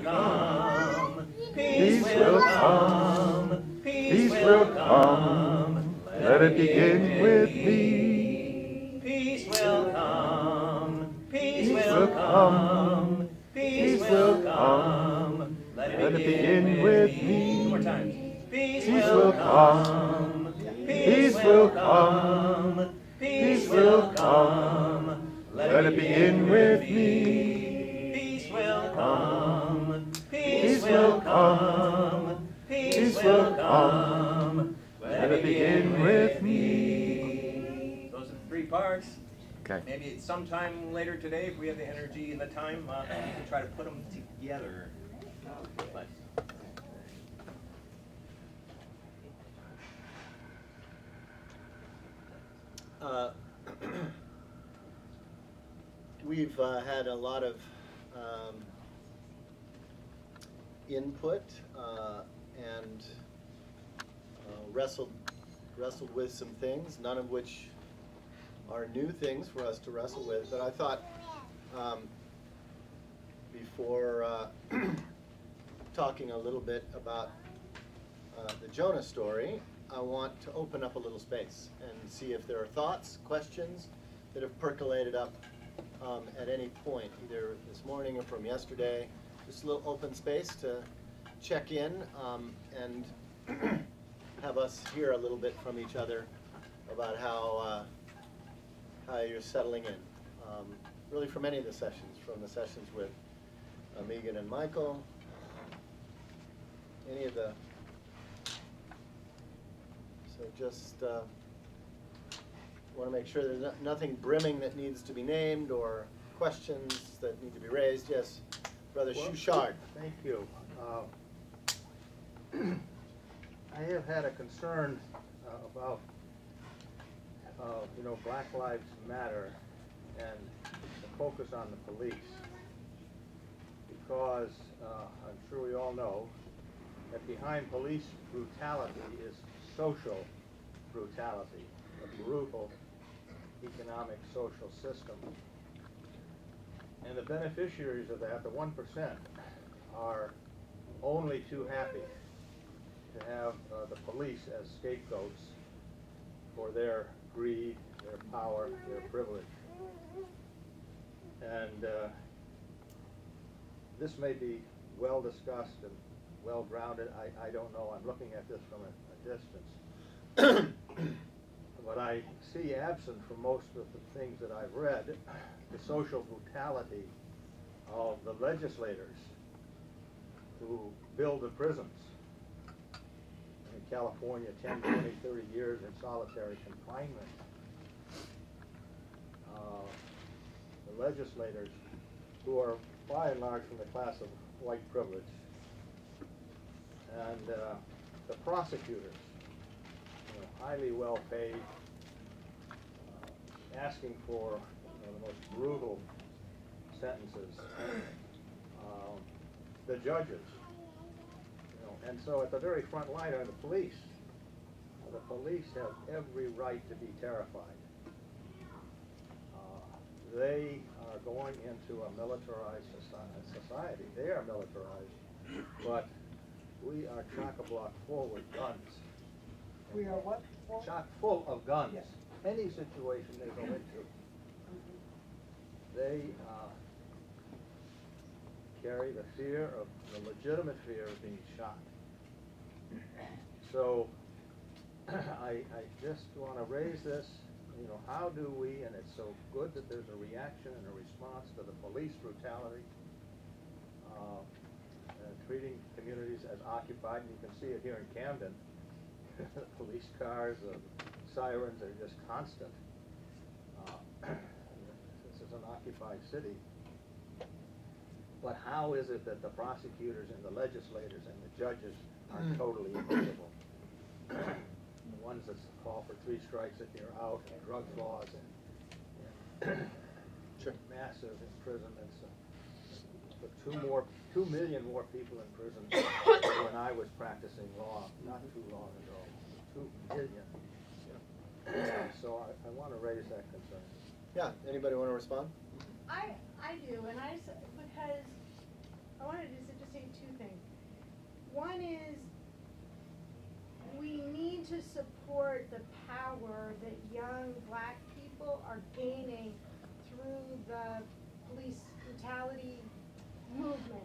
come. Peace will come. Peace will come. Let it begin with me. Peace will come. Peace will come. Peace will come. Let it begin with me. Two more times. Peace will come. Peace will come. Peace will come. Let it begin with me. Peace will come. Peace will come. Peace will come. Let it begin with me. Those are the three parts. Okay. Maybe sometime later today, if we have the energy and the time, we can try to put them together. But we've had a lot of input and wrestled with some things, none of which are new things for us to wrestle with. But I thought before talking a little bit about the Jonah story, I want to open up a little space and see if there are thoughts, questions that have percolated up at any point, either this morning or from yesterday. Just a little open space to check in and have us hear a little bit from each other about how you're settling in. Really from any of the sessions, from the sessions with Megan and Michael, any of the, so just want to make sure there's nothing brimming that needs to be named or questions that need to be raised. Yes, Brother Shushard. Thank you. I have had a concern about, Black Lives Matter and the focus on the police, because I'm sure we all know that behind police brutality is social brutality, a brutal economic social system. And the beneficiaries of that, the 1%, are only too happy to have the police as scapegoats for their greed, their power, their privilege. And this may be well discussed and well grounded. I don't know. I'm looking at this from a distance. But I see absent from most of the things that I've read the social brutality of the legislators who build the prisons. In California, 10, 20, 30 years in solitary confinement. The legislators, who are by and large from the class of white privilege, and the prosecutors, highly well paid, asking for the most brutal sentences. The judges, and so at the very front line are the police. The police have every right to be terrified. They are going into a militarized society. They are militarized, but we are chock-a-block full with guns. We are what? Chock full of guns. Yes. Any situation they go into, they carry the fear of, the legitimate fear of being shot. So I just want to raise this. How do we, and it's so good that there's a reaction and a response to the police brutality, treating communities as occupied. And you can see it here in Camden. Police cars, sirens are just constant. This is an occupied city. But how is it that the prosecutors and the legislators and the judges are totally invisible? The ones that call for 3 strikes if you're out, and drug laws, and massive imprisonments. But 2 million more people in prison than when I was practicing law not too long ago. 2 million. So I want to raise that concern. Yeah, anybody want to respond? I do, and because I wanted to just One is we need to support the power that young black people are gaining through the police brutality movement,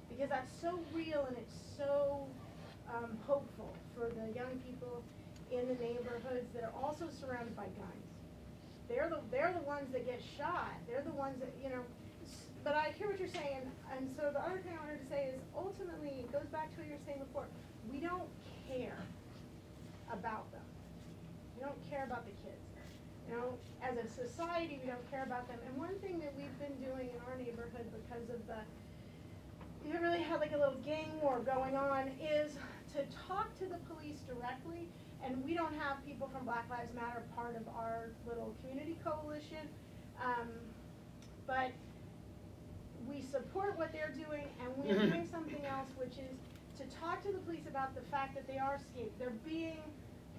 because that's so real and it's so hopeful for the young people in the neighborhoods that are also surrounded by guns. They're the ones that get shot. They're the ones that, you know. But I hear what you're saying, and so the other thing I wanted to say is ultimately it goes back to what you were saying before. We don't care about them. We don't care about the kids. You know, as a society, we don't care about them. And one thing that we've been doing in our neighborhood because of we haven't really had like a little gang war going on, is to talk to the police directly. And we don't have people from Black Lives Matter part of our little community coalition, but we support what they're doing, and we're doing something else, which is to talk to the police about the fact that they are escaped.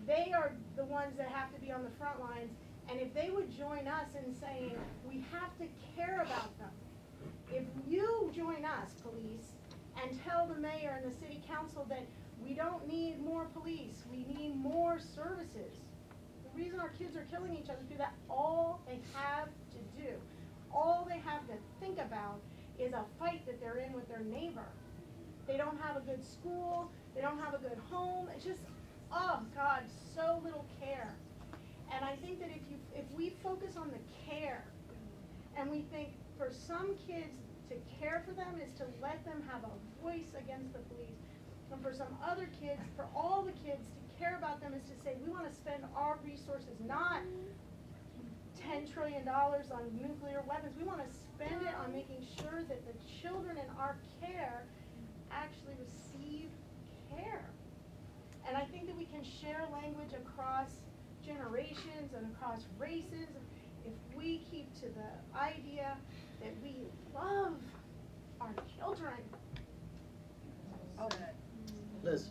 They are the ones that have to be on the front lines, and if they would join us in saying, we have to care about them. If you join us, police, and tell the mayor and the city council that we don't need more police, we need more services. The reason our kids are killing each other is because that's all they have to do. All they have to think about is a fight that they're in with their neighbor. They don't have a good school, they don't have a good home. It's just, oh God, so little care. And I think that if we focus on the care, and we think for some kids to care for them is to let them have a voice against the police, and for some other kids, for all the kids, to care about them is to say, we want to spend our resources, not $10 trillion on nuclear weapons. We want to spend it on making sure that the children in our care actually receive care. And I think that we can share language across generations and across races if we keep to the idea that we love our children. Okay. Liz.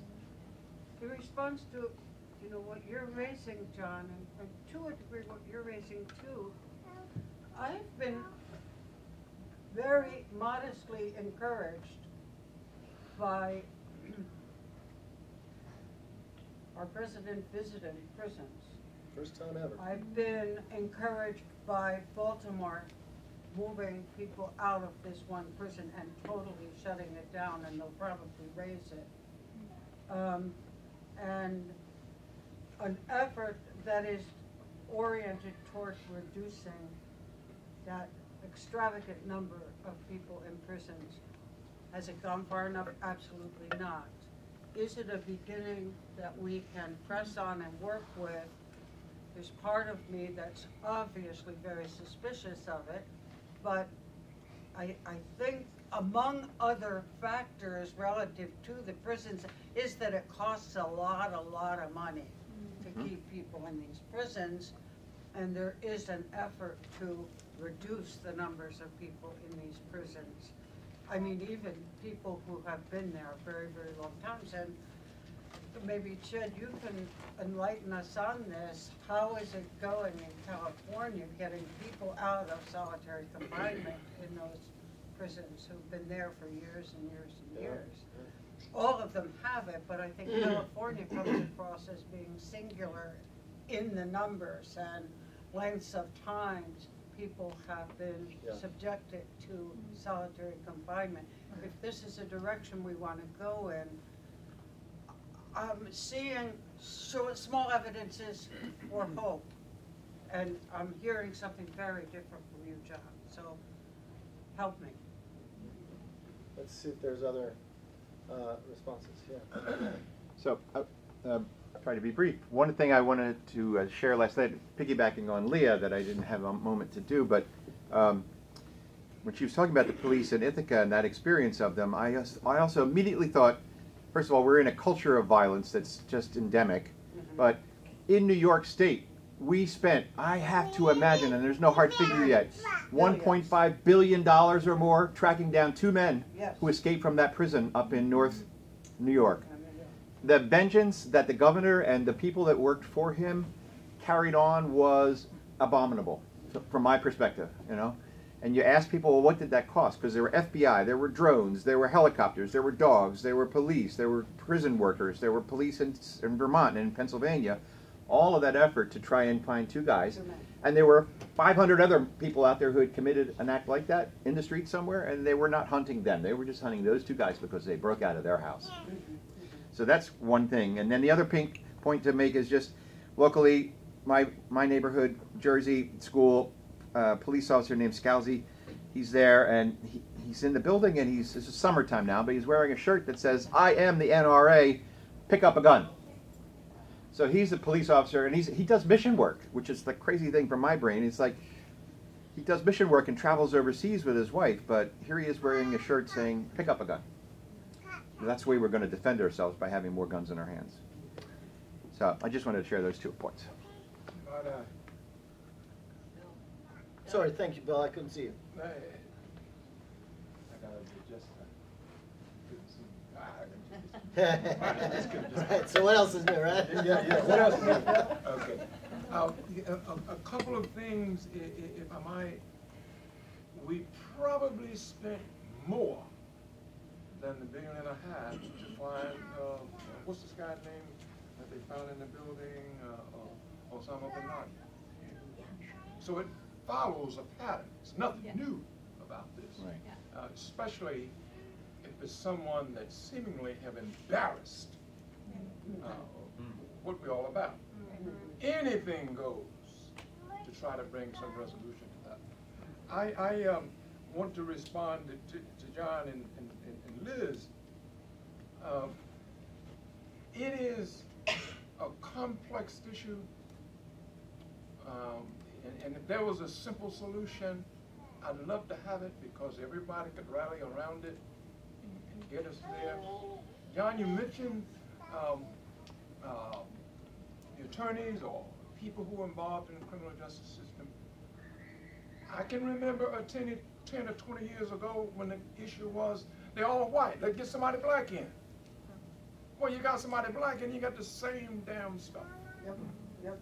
In response to, you know, what you're raising, John, and to a degree what you're raising too, I've been very modestly encouraged by our president visiting prisons. First time ever. I've been encouraged by Baltimore moving people out of this one prison and totally shutting it down, and they'll probably raise it. And an effort that is oriented towards reducing that extravagant number of people in prisons. Has it gone far enough? Absolutely not. Is it a beginning that we can press on and work with? There's part of me that's obviously very suspicious of it, but I think among other factors relative to the prisons is that it costs a lot of money to keep people in these prisons, and there is an effort to reduce the numbers of people in these prisons. I mean, even people who have been there a very, very long times. And maybe, Ched, you can enlighten us on this. How is it going in California, getting people out of solitary confinement in those prisons who've been there for years and years and years? All of them have it, but I think California comes across as being singular in the numbers and lengths of times people have been subjected to solitary confinement. If this is a direction we want to go in, I'm seeing small evidences for hope, and I'm hearing something very different from you, John, so help me. Let's see if there's other responses. Yeah. So, I'll try to be brief. One thing I wanted to share last night, piggybacking on Leah, that I didn't have a moment to do, but when she was talking about the police in Ithaca and that experience of them, I also immediately thought, first of all, we're in a culture of violence that's just endemic, but in New York State, we spent, I have to imagine, and there's no hard figure yet, $1.5 billion or more tracking down 2 men who escaped from that prison up in North New York. The vengeance that the governor and the people that worked for him carried on was abominable, from my perspective, you know. And you ask people, well, what did that cost? Because there were FBI, there were drones, there were helicopters, there were dogs, there were police, there were prison workers, there were police in Vermont and in Pennsylvania. All of that effort to try and find two guys. And there were 500 other people out there who had committed an act like that in the street somewhere, and they were not hunting them. They were just hunting those two guys because they broke out of their house. So that's one thing. And then the other point to make is just locally, my neighborhood, Jersey school, police officer named Scalzi, he's there, and he's in the building, and it's summertime now, but he's wearing a shirt that says, "I am the NRA, pick up a gun." So he's a police officer, and he does mission work, which is the crazy thing from my brain. It's like he does mission work and travels overseas with his wife, but here he is wearing a shirt saying, "Pick up a gun." And that's the way we're going to defend ourselves, by having more guns in our hands. So I just wanted to share those 2 points. Sorry, thank you, Bill. I couldn't see you. I gotta just couldn't see. Right, so what else is new, right? Yeah. What else? Okay. A couple of things, if I might. We probably spent more than the $1.5 billion to find what's this guy's name that they found in the building, Osama bin Laden. So it follows a pattern. It's nothing new about this, Right. Especially if it's someone that seemingly have embarrassed what we're all about. Anything goes to try to bring some resolution to that. I want to respond to John and Liz. It is a complex issue. And if there was a simple solution, I'd love to have it, because everybody could rally around it and get us there. John, you mentioned the attorneys or people who are involved in the criminal justice system. I can remember 10 or 20 years ago when the issue was they're all white. Let's get somebody black in. Well, you got somebody black and you got the same damn stuff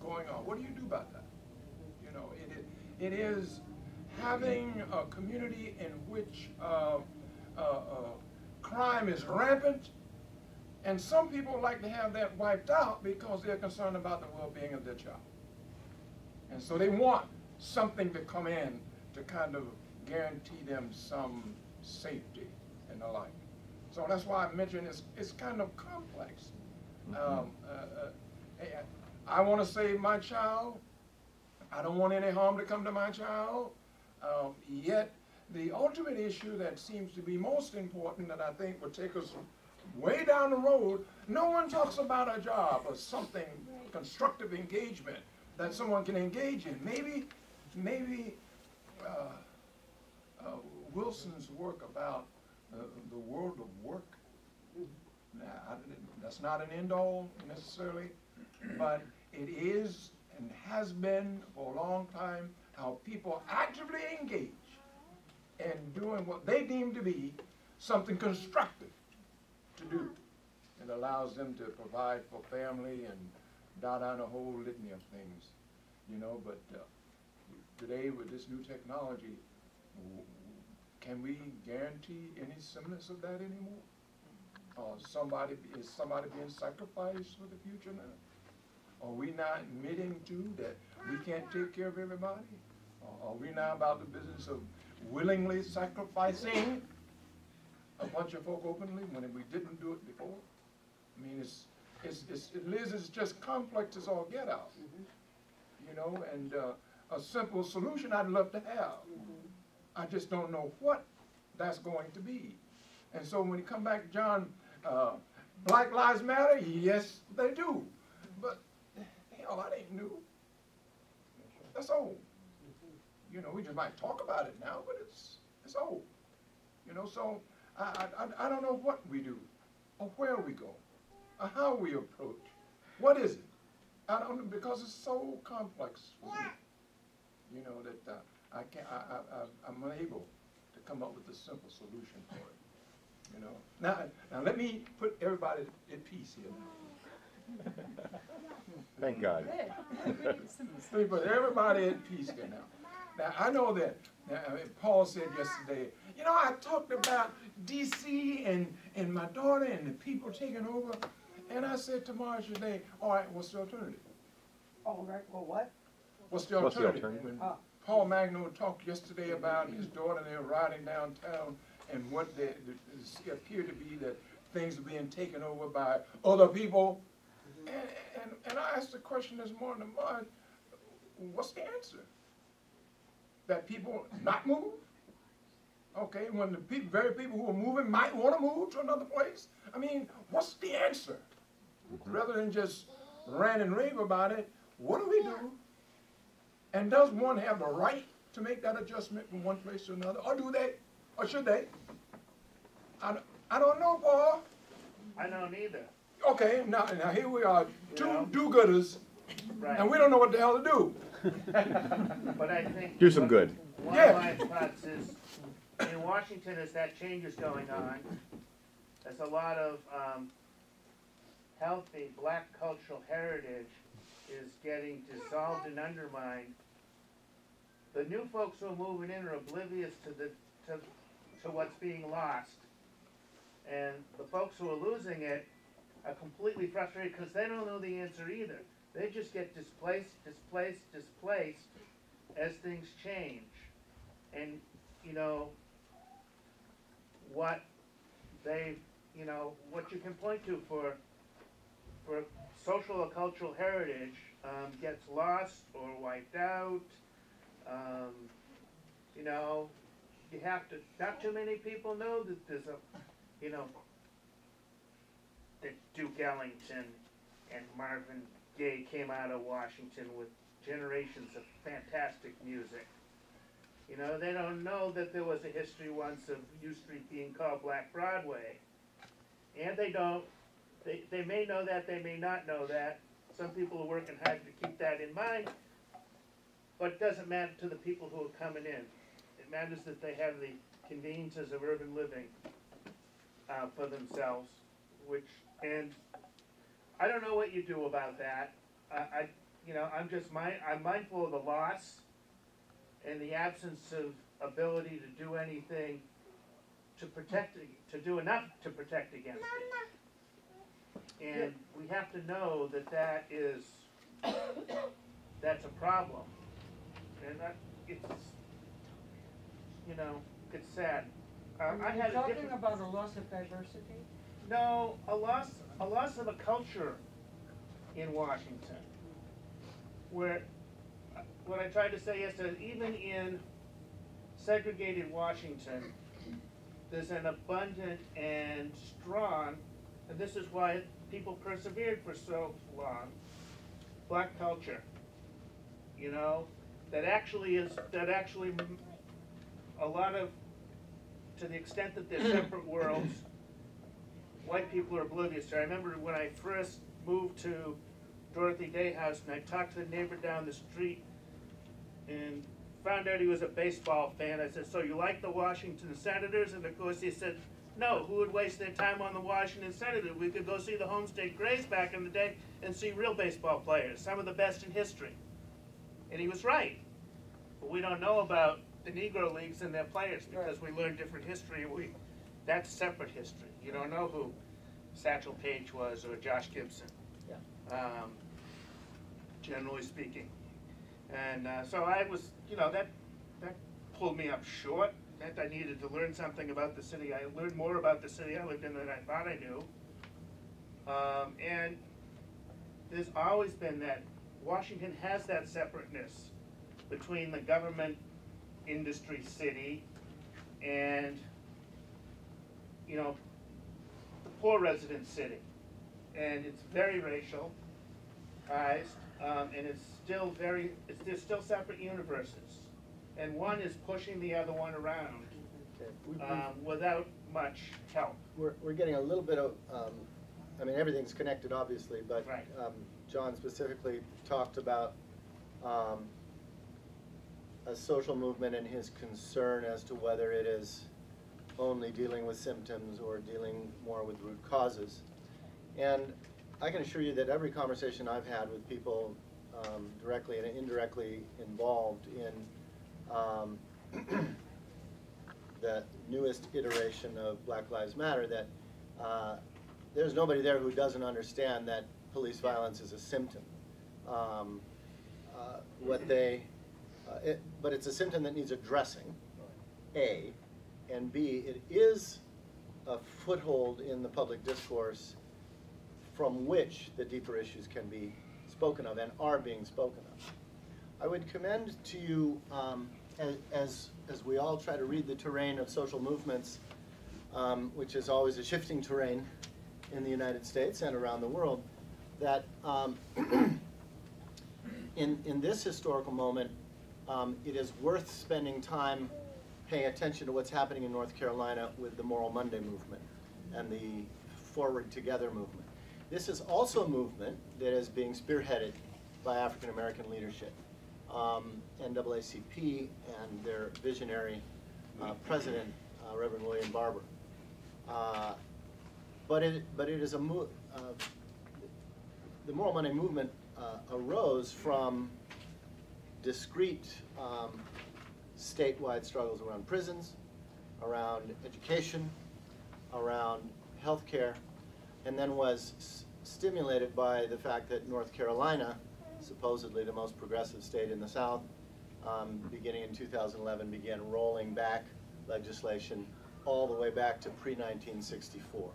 going on. What do you do about that? You know, it is having a community in which crime is rampant, and some people like to have that wiped out because they're concerned about the well-being of their child. And so they want something to come in to kind of guarantee them some safety and the like. So that's why I mentioned it's kind of complex. I want to save my child. I don't want any harm to come to my child. Yet the ultimate issue that seems to be most important, that I think will take us way down the road, no one talks about a job or something, constructive engagement that someone can engage in. Maybe Wilson's work about the world of work, that's not an end all necessarily, but it is and has been for a long time how people actively engage in doing what they deem to be something constructive to do. It allows them to provide for family and dot on a whole litany of things, you know. But today with this new technology, can we guarantee any semblance of that anymore? Is somebody being sacrificed for the future now? Are we not admitting too that we can't take care of everybody? Are we now about the business of willingly sacrificing a bunch of folk openly when we didn't do it before? I mean, Liz is just complex as all get out, you know, and a simple solution I'd love to have. I just don't know what that's going to be. And so when you come back, John, Black Lives Matter, yes, they do. But, hell, that ain't new. That's old. You know, we just might talk about it now, but it's old. You know, so I don't know what we do, or where we go, or how we approach. What is it? I don't know, because it's so complex for me. You know, that I'm unable to come up with a simple solution for it. You know. Now let me put everybody at peace here now. Thank God. Let me put everybody at peace here now. Now, I know that Paul said yesterday, you know, I talked about D.C. and my daughter and the people taking over, and I said to Marge today, all right, what's the alternative? Oh, right, well, what? What's the What's the alternative? alternative? When Paul Magno talked yesterday about his daughter and they were riding downtown and what they appeared to be that things are being taken over by other people. And I asked the question this morning to Marge, what's the answer? That people not move? Okay, when the very people who are moving might want to move to another place? I mean, what's the answer? Rather than just rant and rave about it, what do we do? And does one have the right to make that adjustment from one place to another? Or do they? Or should they? I don't know, Paul. I don't either. Okay, now here we are, two know? do-gooders, Right. and we don't know what the hell to do. But I think Do some good. One Yeah. of my thoughts is, in Washington, as that change is going on, there's a lot of healthy black cultural heritage is getting dissolved and undermined. The new folks who are moving in are oblivious to what's being lost, and the folks who are losing it are completely frustrated because they don't know the answer either. They just get displaced as things change. And, you know, what they, you know, what you can point to for social or cultural heritage gets lost or wiped out. You know, you have to, not too many people know that there's a, you know, that Duke Ellington and Marvin Gaye came out of Washington with generations of fantastic music. You know, they don't know that there was a history once of U Street being called Black Broadway. And they don't, they may know that, they may not know that. Some people are working hard to keep that in mind, but it doesn't matter to the people who are coming in. It matters that they have the conveniences of urban living for themselves, which, and I don't know what you do about that. You know, I'm mindful of the loss and the absence of ability to do anything to protect, to do enough to protect against it. And we have to know that that's a problem. And it's, you know, it's sad. I had Are you talking about a loss of diversity? No, a loss of a culture in Washington, where what I tried to say is that even in segregated Washington, there's an abundant and strong, and this is why people persevered for so long, black culture. You know, that actually a lot of, to the extent that they're separate worlds, white people are oblivious to. I remember when I first moved to Dorothy Day House and I talked to the neighbor down the street and found out he was a baseball fan. I said, so you like the Washington Senators? And of course he said, no, who would waste their time on the Washington Senators? We could go see the Homestead Grays back in the day and see real baseball players, some of the best in history. And he was right. But we don't know about the Negro Leagues and their players because we learned different history. That's separate history. You don't know who Satchel Paige was or Josh Gibson, generally speaking. And so I was, you know, that pulled me up short. That I needed to learn something about the city. I learned more about the city I lived in than I thought I knew. And there's always been that. Washington has that separateness between the government, industry, city, and, you know, the poor resident city. And it's very racialized, and it's still there's still separate universes. And one is pushing the other one around without much help. We're getting a little bit of, I mean, everything's connected, obviously, but Right. John specifically talked about a social movement and his concern as to whether it is only dealing with symptoms or dealing more with root causes. And I can assure you that every conversation I've had with people directly and indirectly involved in the newest iteration of Black Lives Matter, that there's nobody there who doesn't understand that police violence is a symptom. But it's a symptom that needs addressing, A, and B, it is a foothold in the public discourse from which the deeper issues can be spoken of and are being spoken of. I would commend to you, as we all try to read the terrain of social movements, which is always a shifting terrain in the United States and around the world, that in this historical moment, it is worth spending time paying attention to what's happening in North Carolina with the Moral Monday movement and the Forward Together movement. This is also a movement that is being spearheaded by African American leadership. NAACP and their visionary president, Reverend William Barber. But it is a the Moral Monday movement arose from discrete statewide struggles around prisons, around education, around healthcare, and then was stimulated by the fact that North Carolina, supposedly the most progressive state in the South, beginning in 2011, began rolling back legislation all the way back to pre-1964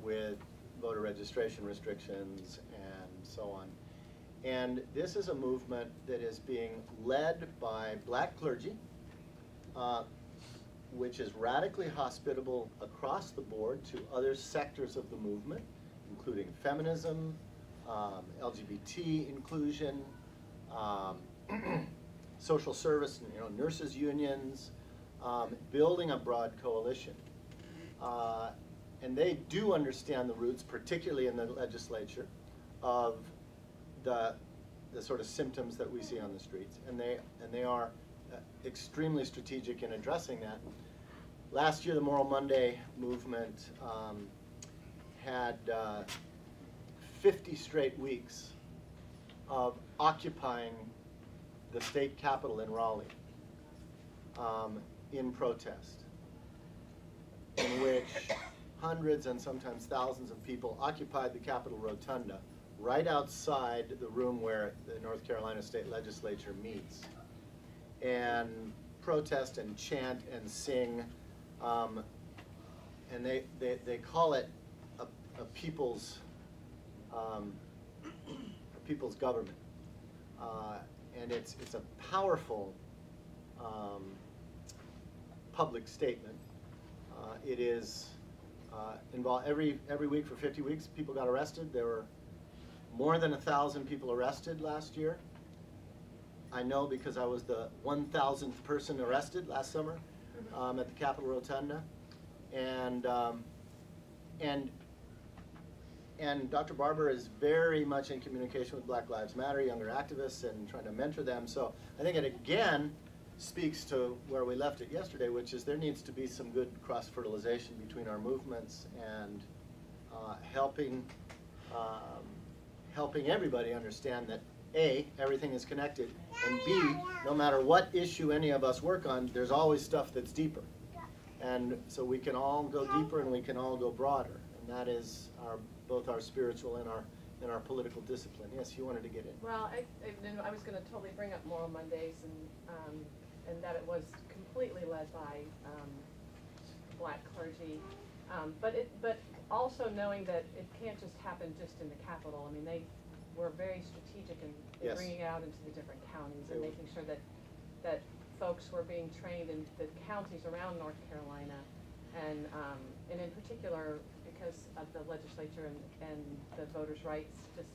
with voter registration restrictions and so on. And this is a movement that is being led by black clergy, which is radically hospitable across the board to other sectors of the movement, including feminism, LGBT inclusion, social service, nurses unions, building a broad coalition. And they do understand the roots, particularly in the legislature, of the sort of symptoms that we see on the streets, and they are extremely strategic in addressing that. Last year, the Moral Monday movement had 50 straight weeks of occupying the state capitol in Raleigh in protest, in which hundreds and sometimes thousands of people occupied the Capitol Rotunda right outside the room where the North Carolina State Legislature meets, and protest and chant and sing, and they call it a people's government, and it's a powerful public statement. It is involved every week for 50 weeks. People got arrested. There were more than 1,000 people arrested last year. I know because I was the 1,000th person arrested last summer at the Capitol Rotunda, and Dr. Barber is very much in communication with Black Lives Matter, younger activists, and trying to mentor them. So I think it again speaks to where we left it yesterday, which is there needs to be some good cross-fertilization between our movements and helping everybody understand that A, everything is connected, and B, no matter what issue any of us work on, there's always stuff that's deeper. And so we can all go deeper and we can all go broader. And that is both our spiritual and our political discipline. Yes, you wanted to get in. Well, I was going to totally bring up Moral Mondays and that it was completely led by black clergy, but also knowing that it can't just happen just in the Capitol. I mean, they were very strategic in Yes. bringing it out into the different counties and making sure that folks were being trained in the counties around North Carolina, and in particular because of the legislature and the voters' rights just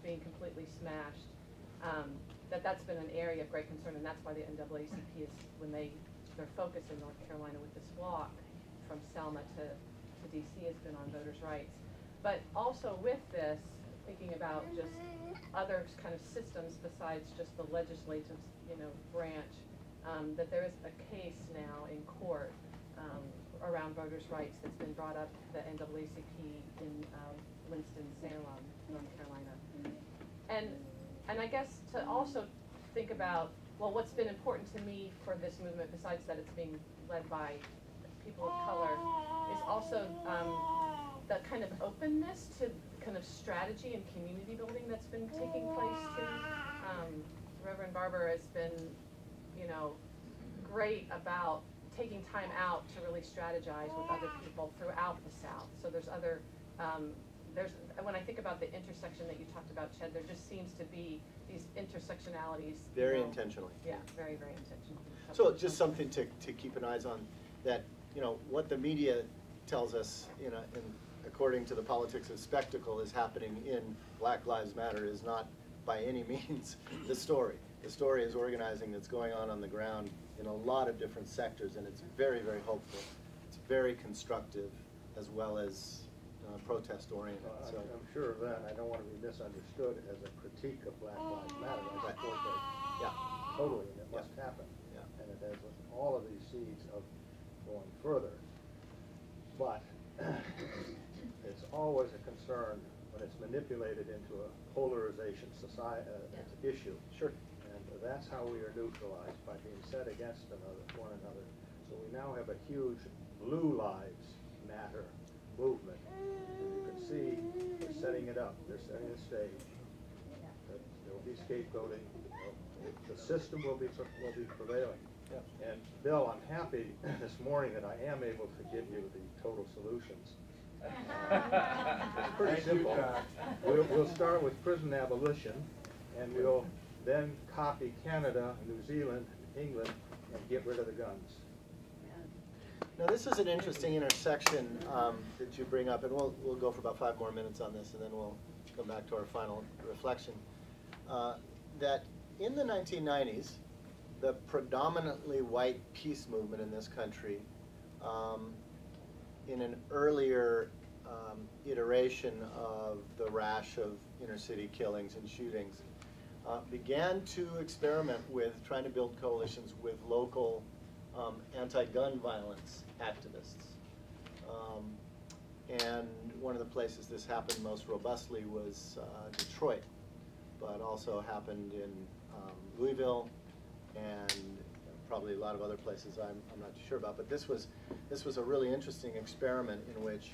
being completely smashed. That's been an area of great concern, and that's why the NAACP is, when their focus in North Carolina with this block from Selma to DC has been on voters' rights. But also with this, thinking about just other kind of systems besides just the legislative, branch, that there is a case now in court around voters' rights that's been brought up to the NAACP in Winston-Salem, North Carolina. And I guess to also think about well, what's been important to me for this movement, besides that it's being led by people of color, is also the kind of openness to kind of strategy and community building that's been taking place too. Reverend Barber has been, you know, great about taking time out to really strategize with other people throughout the South. So there's other, when I think about the intersection that you talked about, Ched, there just seems to be these intersectionalities. Very intentionally. Yeah, very, very intentional. So just something to keep an eye on, that, you know, what the media tells us, you know, according to the politics of spectacle, is happening in Black Lives Matter is not by any means the story. The story is organizing that's going on the ground in a lot of different sectors, and it's very, very hopeful. It's very constructive, as well as protest-oriented. So I'm sure of that. I don't want to be misunderstood as a critique of Black Lives Matter. I support that. yeah, Totally, and it must happen. Yeah. And it has all of these seeds of going further. But it's always a concern when it's manipulated into a polarization issue. sure. And that's how we are neutralized, by being set against one another. So we now have a huge Blue Lives Matter movement. And you can see they're setting it up. They're setting the stage. There will be scapegoating. The system will be prevailing. Yep. And Bill, I'm happy this morning that I am able to give you the total solutions. It's pretty simple. We'll start with prison abolition, and we'll then copy Canada, New Zealand, England, and get rid of the guns. Now this is an interesting intersection that you bring up, and we'll go for about 5 more minutes on this, and then we'll come back to our final reflection. That in the 1990s, the predominantly white peace movement in this country, in an earlier iteration of the rash of inner-city killings and shootings, began to experiment with trying to build coalitions with local anti-gun violence activists. And one of the places this happened most robustly was Detroit, but also happened in Louisville, and probably a lot of other places I'm not too sure about. But this was a really interesting experiment in which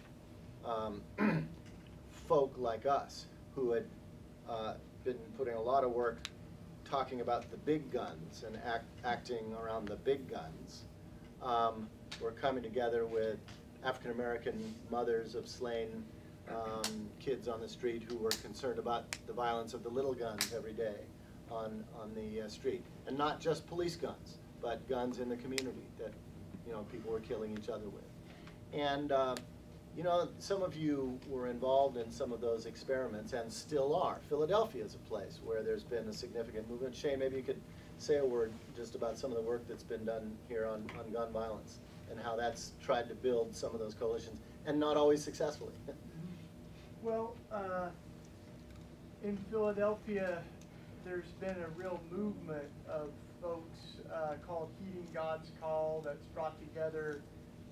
folk like us, who had been putting a lot of work talking about the big guns and acting around the big guns, were coming together with African American mothers of slain kids on the street who were concerned about the violence of the little guns every day on the street, and not just police guns, but guns in the community that, you know, people were killing each other with. And you know, some of you were involved in some of those experiments and still are. Philadelphia is a place where there's been a significant movement. Shay, maybe you could say a word just about some of the work that's been done here on gun violence and how that's tried to build some of those coalitions, and not always successfully. Well, in Philadelphia, there's been a real movement of folks called Heeding God's Call that's brought together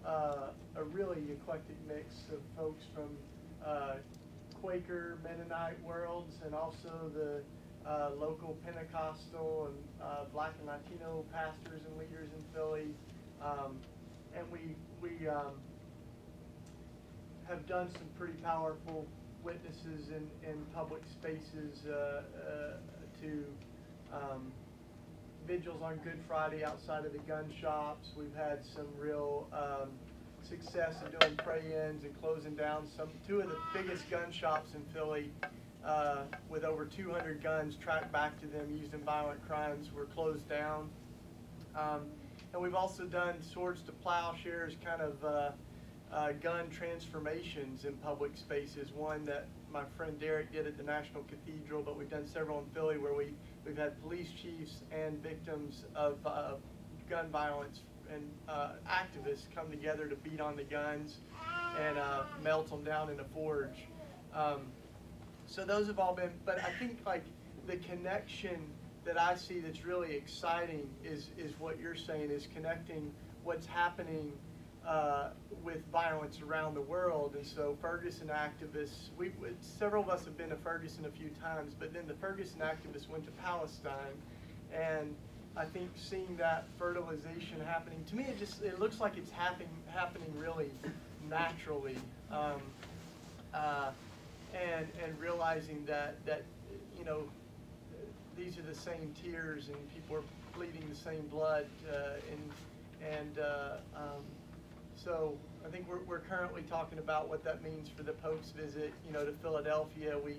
a really eclectic mix of folks from Quaker, Mennonite worlds, and also the local Pentecostal and Black and Latino pastors and leaders in Philly. And we have done some pretty powerful witnesses in public spaces to vigils on Good Friday outside of the gun shops. We've had some real success in doing pray-ins and closing down two of the biggest gun shops in Philly with over 200 guns tracked back to them used in violent crimes were closed down. And we've also done swords to plowshares kind of gun transformations in public spaces. One that my friend Derek did at the National Cathedral, but we've done several in Philly where we've had police chiefs and victims of gun violence and activists come together to beat on the guns and melt them down in a forge. So those have all been, but I think like the connection that I see that's really exciting is what you're saying, is connecting what's happening with violence around the world. And so Ferguson activists, several of us have been to Ferguson a few times, but then the Ferguson activists went to Palestine, and I think seeing that fertilization happening, to me it looks like it's happening really naturally, and realizing that you know, these are the same tears and people are bleeding the same blood, so I think we're currently talking about what that means for the Pope's visit, you know, to Philadelphia. We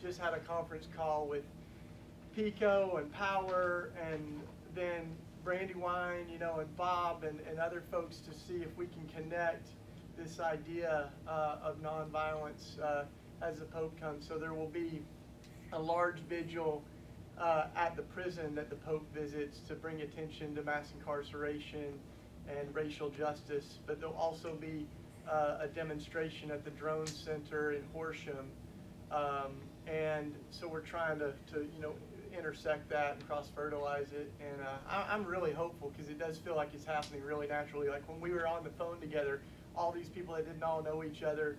just had a conference call with Pico and Power, and then Brandywine, you know, and Bob and other folks to see if we can connect this idea of nonviolence as the Pope comes. So there will be a large vigil at the prison that the Pope visits to bring attention to mass incarceration and racial justice, but there'll also be a demonstration at the Drone Center in Horsham, and so we're trying to you know, intersect that and cross-fertilize it, and I'm really hopeful because it does feel like it's happening really naturally. Like when we were on the phone together, all these people that didn't all know each other,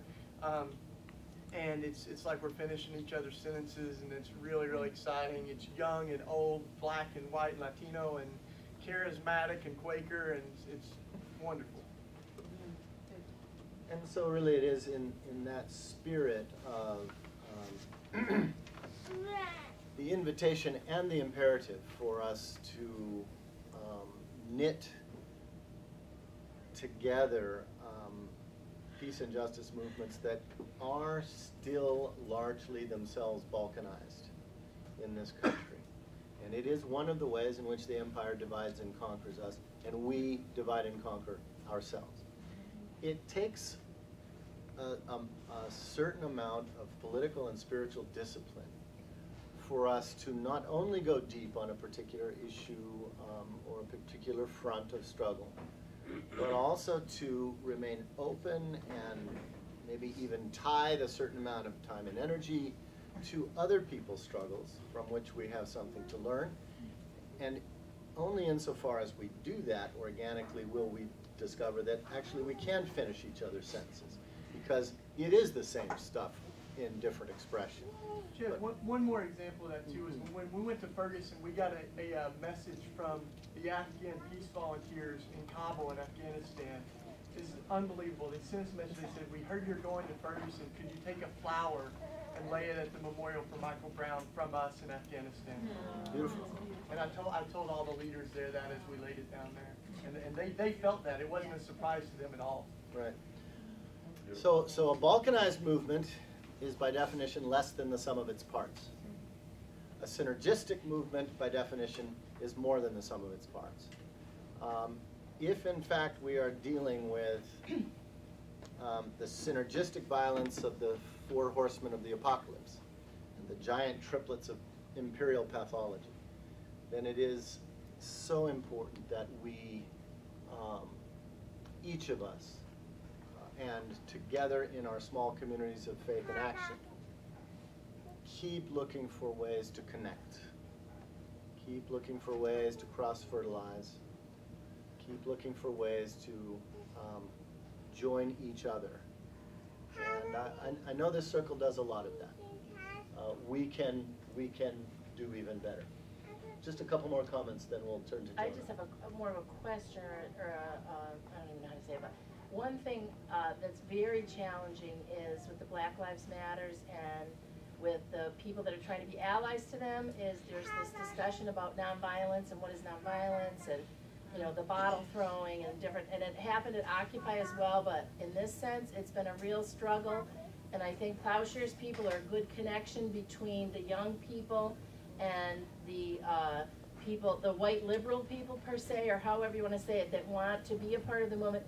and it's like we're finishing each other's sentences, and it's really, really exciting. It's young and old, black and white and Latino, and charismatic and Quaker, and it's wonderful. And so really it is in that spirit of the invitation and the imperative for us to knit together peace and justice movements that are still largely themselves balkanized in this country. And it is one of the ways in which the empire divides and conquers us, and we divide and conquer ourselves. It takes a certain amount of political and spiritual discipline for us to not only go deep on a particular issue or a particular front of struggle, but also to remain open and maybe even tithe a certain amount of time and energy to other people's struggles from which we have something to learn. And only insofar as we do that organically will we discover that actually we can finish each other's sentences, because it is the same stuff in different expression. Jim, one more example of that too is when we went to Ferguson, we got a message from the Afghan peace volunteers in Kabul in Afghanistan. It's unbelievable. They sent us a message. They said, "We heard you're going to Ferguson. Could you take a flower and lay it at the memorial for Michael Brown from us in Afghanistan?" Beautiful. And I told all the leaders there that as we laid it down there, and they felt that. It wasn't a surprise to them at all. Right. So a balkanized movement is by definition less than the sum of its parts. A synergistic movement by definition is more than the sum of its parts. If in fact we are dealing with the synergistic violence of the four horsemen of the apocalypse and the giant triplets of imperial pathology, then it is so important that we, each of us, and together in our small communities of faith and action, keep looking for ways to connect. Keep looking for ways to cross-fertilize. Keep looking for ways to join each other. And I know this circle does a lot of that. We can do even better. Just a couple more comments, then we'll turn to Jonah. I just have a more of a question, or I don't even know how to say it, but one thing that's very challenging is with the Black Lives Matters and with the people that are trying to be allies to them, is there's this discussion about nonviolence and what is nonviolence, and you know, the bottle throwing and different, and it happened at Occupy as well, but in this sense it's been a real struggle, and I think Plowshares people are a good connection between the young people and the people, the white liberal people per se, or however you want to say it, that want to be a part of the movement.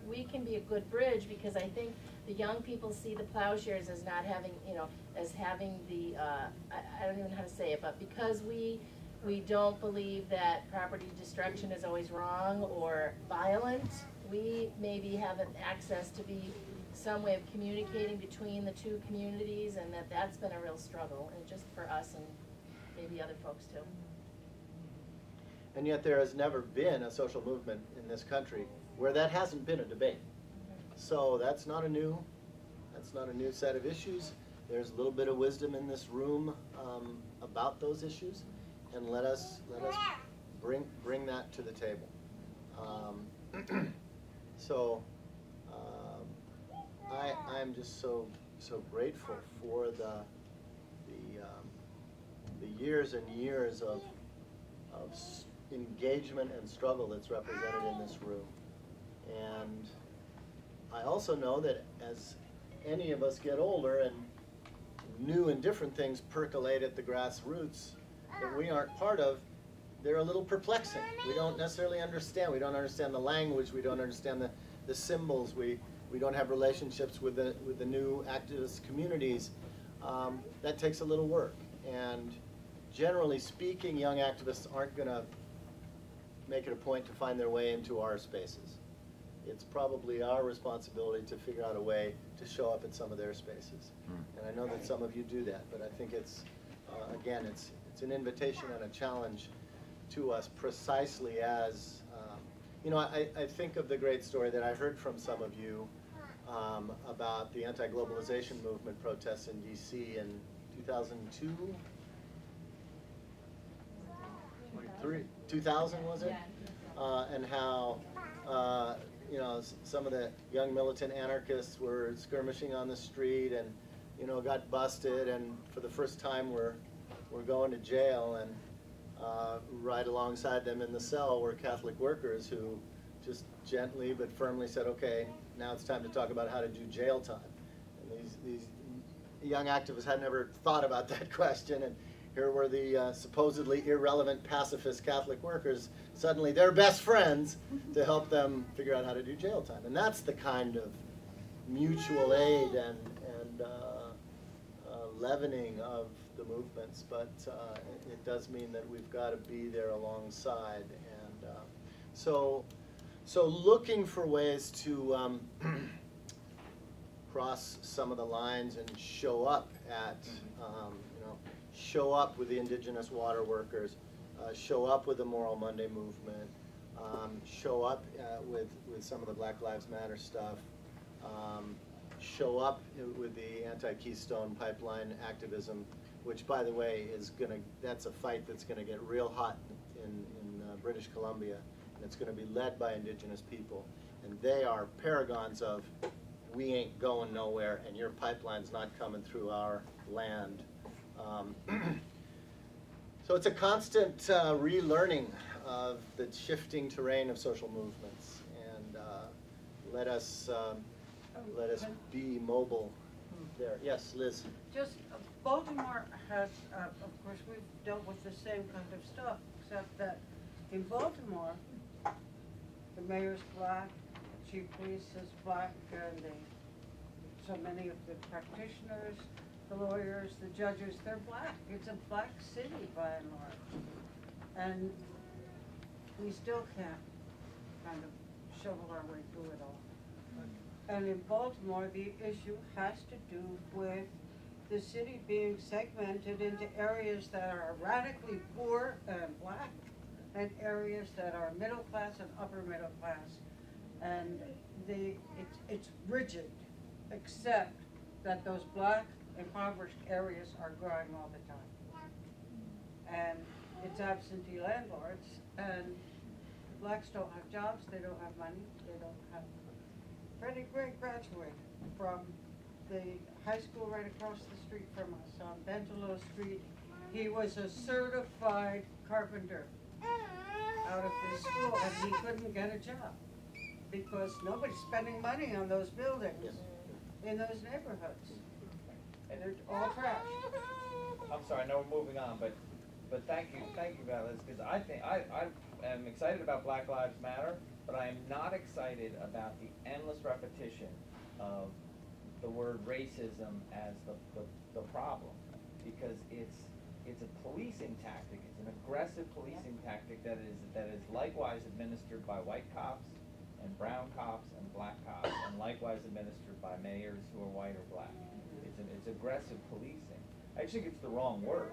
We can be a good bridge, because I think the young people see the Plowshares as not having, you know, as having the, I don't even know how to say it, but because we don't believe that property destruction is always wrong or violent, we maybe have an access to be some way of communicating between the two communities, and that's been a real struggle, and just for us and maybe other folks too. And yet there has never been a social movement in this country where that hasn't been a debate. So that's not a new set of issues. There's a little bit of wisdom in this room about those issues, and let us bring that to the table. So I'm just so grateful for the years and years of engagement and struggle that's represented in this room. And I also know that as any of us get older and new and different things percolate at the grassroots that we aren't part of, they're a little perplexing. We don't necessarily understand. We don't understand the language. We don't understand the symbols. We don't have relationships with the new activist communities. That takes a little work. And generally speaking, young activists aren't going to make it a point to find their way into our spaces. It's probably our responsibility to figure out a way to show up at some of their spaces. And I know that some of you do that, but I think it's, again, it's an invitation and a challenge to us, precisely as, you know, I think of the great story that I heard from some of you about the anti-globalization movement protests in DC in 2002? 2000 was it? And how you know, some of the young militant anarchists were skirmishing on the street and, you know, got busted, and for the first time we're going to jail, and right alongside them in the cell were Catholic workers who just gently but firmly said, okay, now it's time to talk about how to do jail time. And these young activists had never thought about that question, and here were the supposedly irrelevant pacifist Catholic workers, suddenly they're best friends to help them figure out how to do jail time. And that's the kind of mutual aid and leavening of the movements, but it does mean that we've got to be there alongside. And so looking for ways to cross some of the lines and show up at, you know, show up with the indigenous water workers, show up with the Moral Monday movement, show up with some of the Black Lives Matter stuff, show up with the anti-Keystone Pipeline activism, which, by the way, is gonna, that's a fight that's gonna get real hot in British Columbia, and it's gonna be led by indigenous people, and they are paragons of, we ain't going nowhere, and your pipeline's not coming through our land. So it's a constant relearning of the shifting terrain of social movements, and let us be mobile there. Yes, Liz. Just, Baltimore has, of course, we've dealt with the same kind of stuff, except that in Baltimore, the mayor's black, the chief police is black, and so many of the practitioners, the lawyers, the judges, they're black. It's a black city by and large. And we still can't kind of shovel our way through it all. And in Baltimore, the issue has to do with the city being segmented into areas that are radically poor and black, and areas that are middle class and upper middle class. And it's rigid, except that those black impoverished areas are growing all the time. And it's absentee landlords, and the blacks don't have jobs, they don't have money, they don't have. Freddie Gray graduated from the high school right across the street from us on Bentelow Street. He was a certified carpenter out of the school, and he couldn't get a job because nobody's spending money on those buildings in those neighborhoods. And they're all trash. I'm sorry, I know we're moving on, but thank you, Valdez, because I think I am excited about Black Lives Matter, but I am not excited about the endless repetition of the word racism as the problem, because it's a policing tactic. It's an aggressive policing tactic that is likewise administered by white cops and brown cops and black cops, and likewise administered by mayors who are white or black. It's aggressive policing. I actually think it's the wrong word.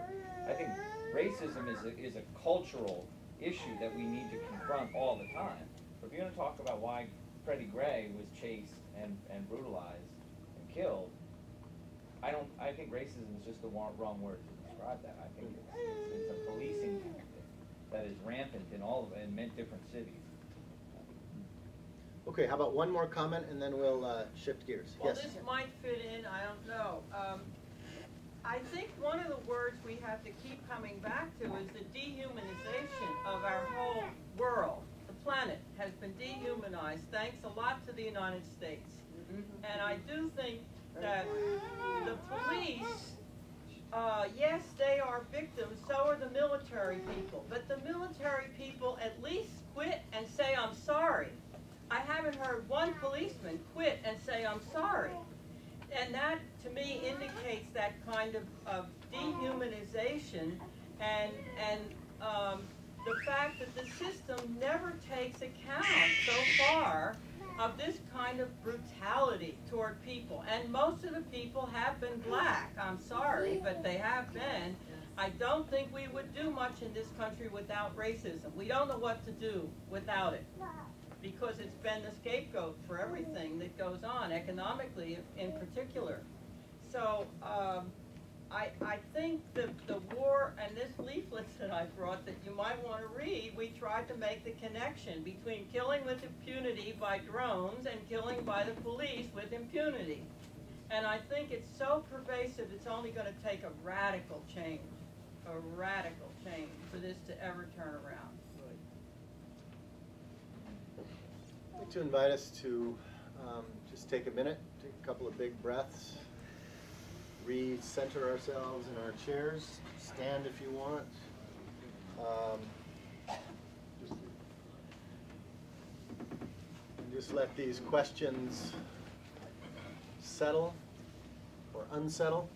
I think racism is a cultural issue that we need to confront all the time. But if you're going to talk about why Freddie Gray was chased and brutalized and killed, I think racism is just the wrong word to describe that. I think it's a policing tactic. that is rampant in in many different cities. Okay, how about one more comment and then we'll shift gears. Well, Yes. this might fit in, I don't know. I think one of the words we have to keep coming back to is the dehumanization of our whole world. The planet has been dehumanized thanks a lot to the United States. And I do think that the police, yes, they are victims, so are the military people. But the military people at least quit and say, I'm sorry. I haven't heard one policeman quit and say, I'm sorry. And that, to me, indicates that kind of dehumanization and the fact that the system never takes account so far of this kind of brutality toward people. And most of the people have been black. I'm sorry, but they have been. I don't think we would do much in this country without racism. We don't know what to do without it, because it's been the scapegoat for everything that goes on, economically in particular. So I think that the war, and this leaflet that I brought that you might want to read, we tried to make the connection between killing with impunity by drones and killing by the police with impunity. And I think it's so pervasive, it's only going to take a radical change for this to ever turn around. I'd like to invite us to just take a minute, take a couple of big breaths, recenter ourselves in our chairs, stand if you want. And just let these questions settle or unsettle.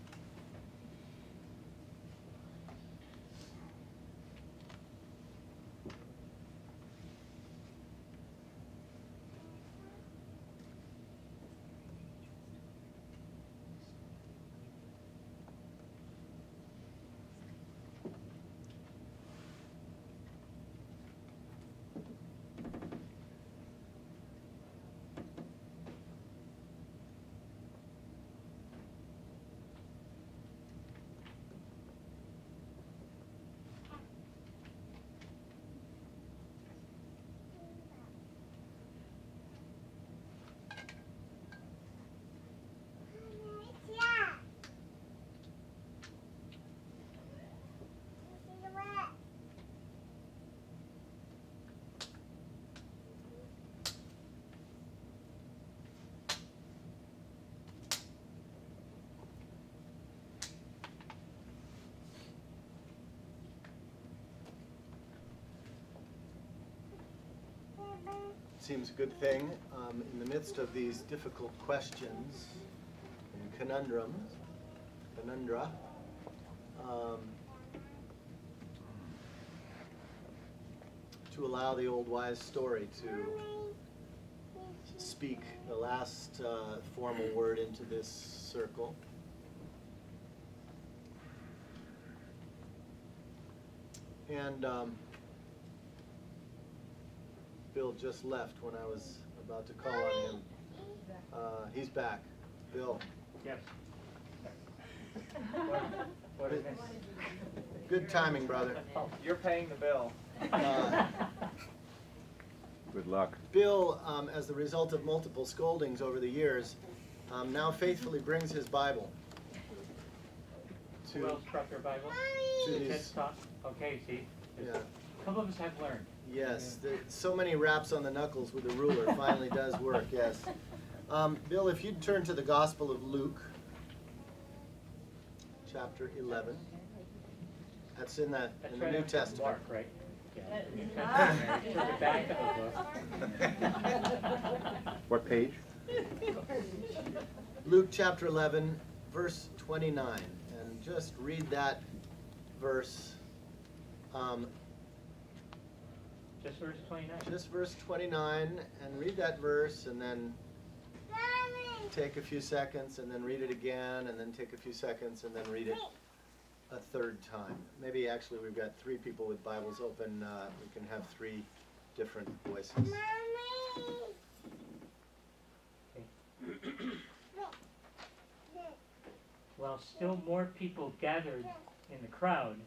Seems a good thing in the midst of these difficult questions and conundra, to allow the old wise story to speak the last formal word into this circle. And Bill just left when I was about to call on him. He's back. Bill. Yes. What is it? Good timing, brother. You're paying the bill. Good luck. Bill, as the result of multiple scoldings over the years, now faithfully brings his Bible. Who else brought their Bible? To these, Let's talk. Okay, see. yeah. A couple of us have learned. Yes, so many raps on the knuckles with a ruler finally does work, yes. Bill, if you'd turn to the Gospel of Luke, chapter 11. That's in the New Testament. Mark, right? Yeah. Toward the back of the book. What page? Luke chapter 11, verse 29. And just read that verse. Just verse 29. Just verse 29, and read that verse, and then take a few seconds, and then read it again, and then take a few seconds, and then read it a third time. Maybe actually we've got 3 people with Bibles open. We can have 3 different voices. While still more people gathered in the crowd,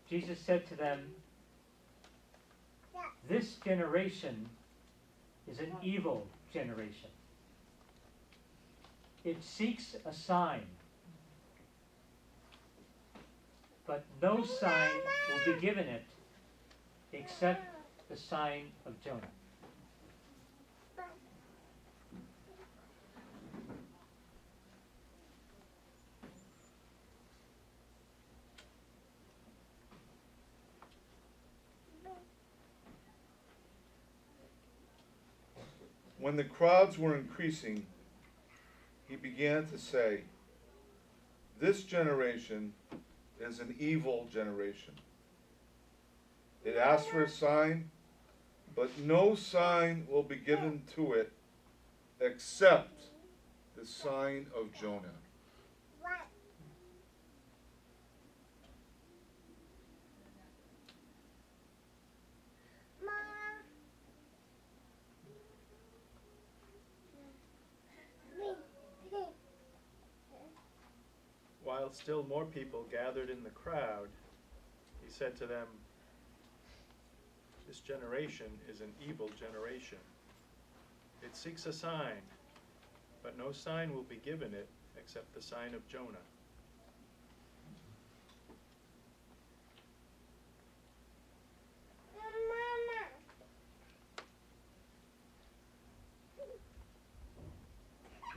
Jesus said to them, "This generation is an evil generation. It seeks a sign, but no sign will be given it except the sign of Jonah." When the crowds were increasing, he began to say, "This generation is an evil generation. It asks for a sign, but no sign will be given to it except the sign of Jonah." While still more people gathered in the crowd, he said to them, "This generation is an evil generation. It seeks a sign, but no sign will be given it except the sign of Jonah."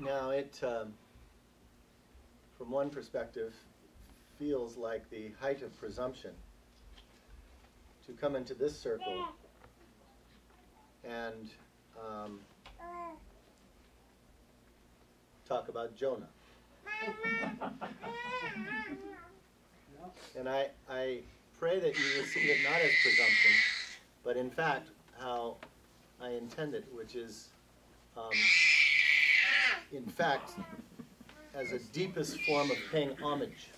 Now it, from one perspective, feels like the height of presumption to come into this circle and talk about Jonah. And I pray that you receive it not as presumption, but in fact how I intend it, which is in fact as a deepest form of paying homage.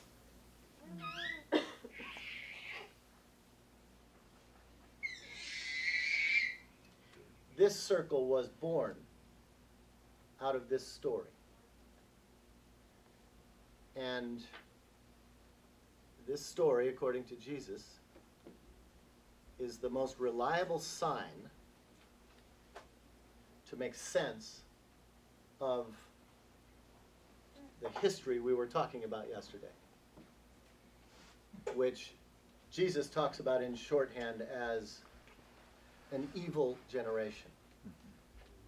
This circle was born out of this story. And this story, according to Jesus, is the most reliable sign to make sense of the history we were talking about yesterday, which Jesus talks about in shorthand as an evil generation.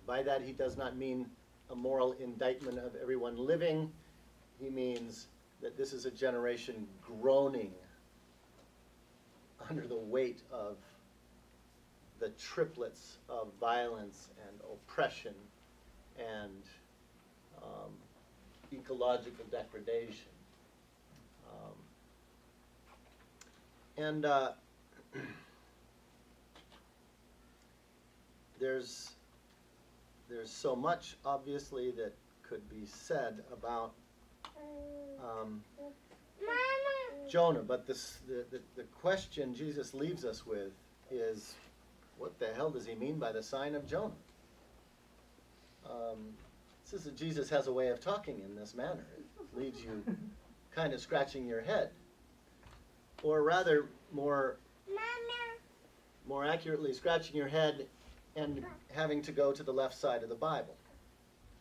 By that he does not mean a moral indictment of everyone living. He means that this is a generation groaning under the weight of the triplets of violence and oppression and ecological degradation. There's so much, obviously, that could be said about Jonah, but the question Jesus leaves us with is, what the hell does he mean by the sign of Jonah? Jesus has a way of talking in this manner. It leaves you kind of scratching your head. Or rather, more accurately, scratching your head and having to go to the left side of the Bible,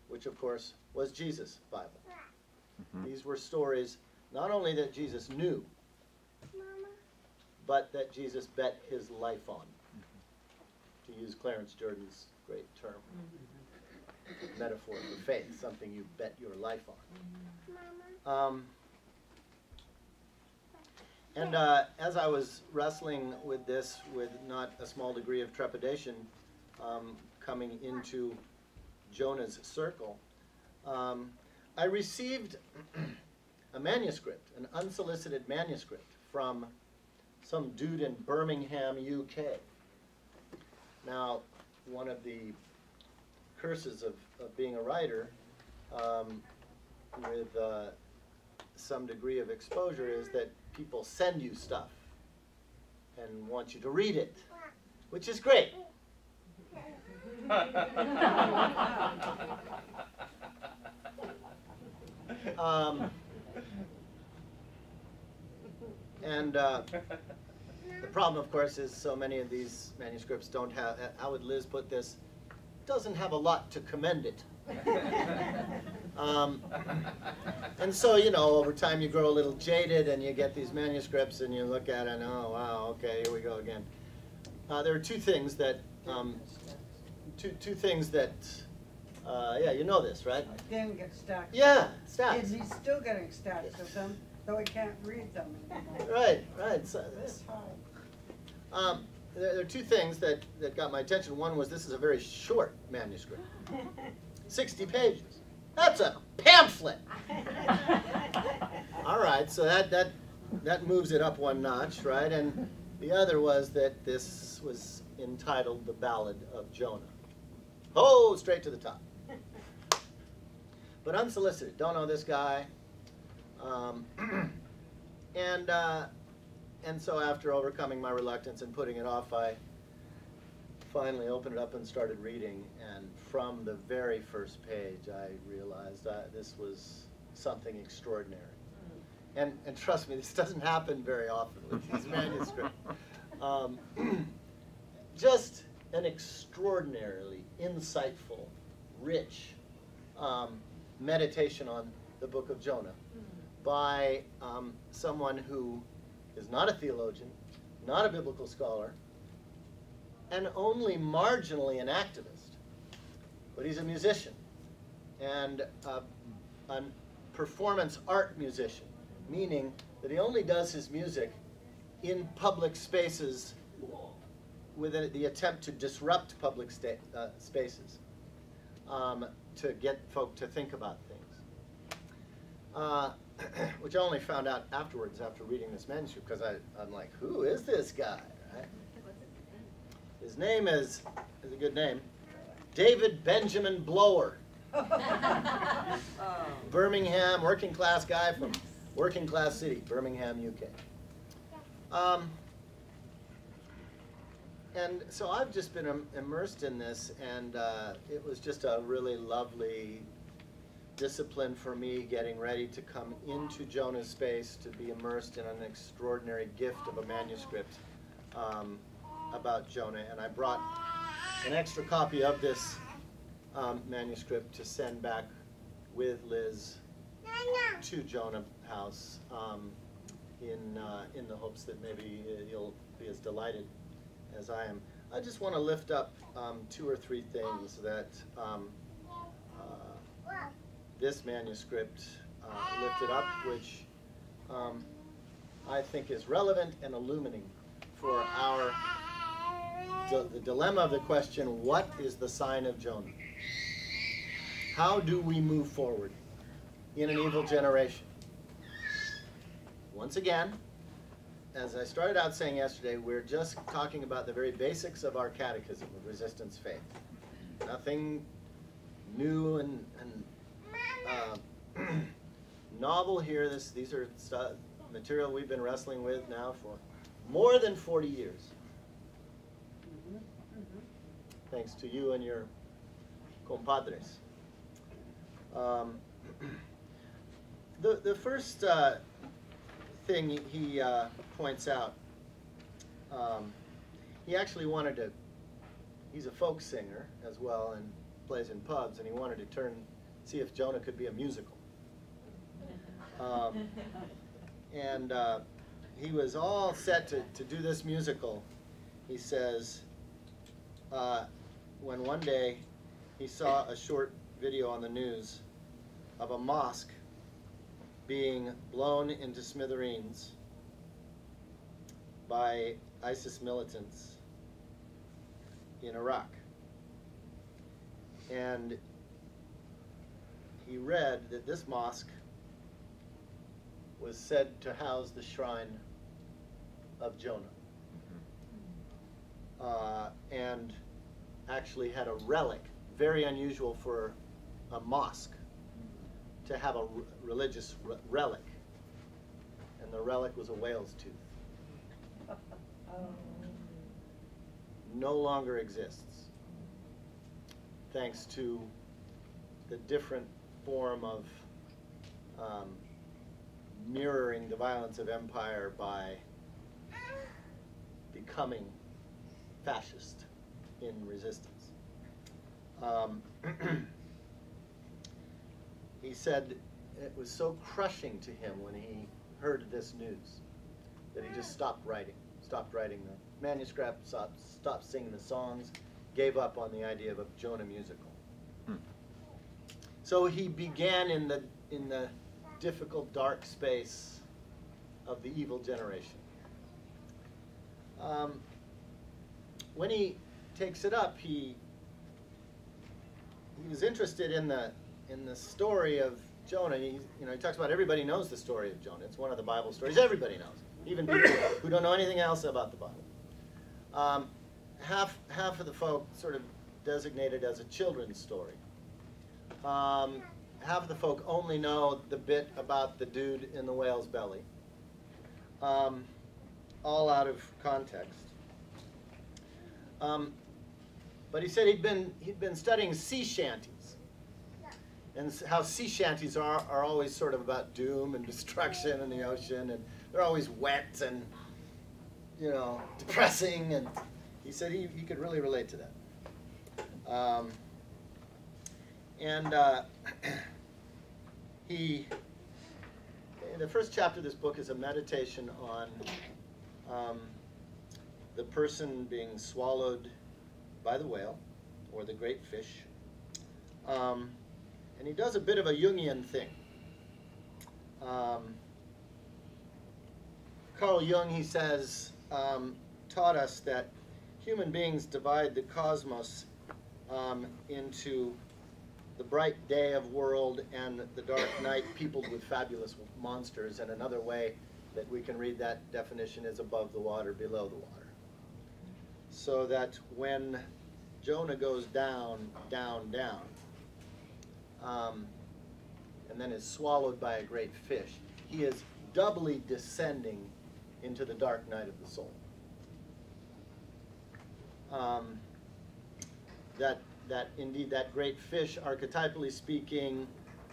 which of course was Jesus' Bible. These were stories not only that Jesus knew, but that Jesus bet his life on, to use Clarence Jordan's great term. Metaphor for faith, something you bet your life on. As I was wrestling with this with not a small degree of trepidation, coming into Jonah's circle, I received a manuscript, an unsolicited manuscript from some dude in Birmingham, UK. Now, one of the curses of being a writer with some degree of exposure is that people send you stuff and want you to read it, which is great. The problem, of course, is so many of these manuscripts don't have, how would Liz put this, doesn't have a lot to commend it. And so, you know, over time you grow a little jaded and you get these manuscripts and you look at it and, oh, wow, okay, here we go again. There are two things that, yeah, you know this, right? Didn't get stacks. Yeah, stacks. And he's still getting stacks of them, though he can't read them anymore. Right, right. So there are two things that got my attention. One was this is a very short manuscript, 60 pages. That's a pamphlet. All right, so that moves it up one notch, right? And the other was that this was entitled The Ballad of Jonah. Oh, straight to the top. But unsolicited, don't know this guy. And so after overcoming my reluctance and putting it off, I finally opened it up and started reading. And from the very first page, I realized this was something extraordinary. And trust me, this doesn't happen very often with these manuscripts. Just an extraordinarily insightful, rich meditation on the book of Jonah by someone who is not a theologian, not a biblical scholar, and only marginally an activist. But he's a musician and a performance art musician, meaning that he only does his music in public spaces with the attempt to disrupt public spaces, to get folk to think about things. Which I only found out afterwards after reading this manuscript, because I'm like, who is this guy? Right? His name is a good name, David Benjamin Blower. Birmingham, working class guy from working class city, Birmingham, UK. And so I've just been immersed in this, and it was just a really lovely discipline for me getting ready to come into Jonah's space to be immersed in an extraordinary gift of a manuscript about Jonah. And I brought an extra copy of this manuscript to send back with Liz to Jonah House in the hopes that maybe you'll be as delighted as I am. I just want to lift up 2 or 3 things that this manuscript lifted up, which I think is relevant and illuminating for the dilemma of the question, what is the sign of Jonah? How do we move forward in an evil generation? Once again, as I started out saying yesterday, we're just talking about the very basics of our catechism of resistance faith. Nothing new and novel here. These are material we've been wrestling with now for more than 40 years. Thanks to you and your compadres. The first thing he points out, he actually wanted to, he's a folk singer as well and plays in pubs, and he wanted to see if Jonah could be a musical. And he was all set to do this musical, he says, when one day he saw a short video on the news of a mosque being blown into smithereens by ISIS militants in Iraq. And he read that this mosque was said to house the shrine of Jonah. And actually had a relic, very unusual for a mosque to have a religious relic. And the relic was a whale's tooth. No longer exists, thanks to the different form of mirroring the violence of empire by becoming fascist in resistance. He said it was so crushing to him when he heard this news that he just stopped writing the manuscript, stopped singing the songs, gave up on the idea of a Jonah musical. So he began in the difficult, dark space of the evil generation. When he takes it up, he was interested in the story of Jonah. He talks about everybody knows the story of Jonah. It's one of the Bible stories everybody knows, even people who don't know anything else about the Bible. Half of the folk sort of designate it as a children's story. Half of the folk only know the bit about the dude in the whale's belly. All out of context. But he said he'd been studying sea shanties, and how sea shanties are always sort of about doom and destruction in the ocean, and they're always wet and depressing. And he said he could really relate to that. The first chapter of this book is a meditation on the person being swallowed by the whale, or the great fish. And he does a bit of a Jungian thing. Carl Jung, he says, taught us that human beings divide the cosmos into the bright day of world and the dark night peopled with fabulous monsters. And another way that we can read that definition is above the water, below the water. So that when Jonah goes down, down, down, and then is swallowed by a great fish, he is doubly descending into the dark night of the soul. Indeed, that great fish, archetypally speaking,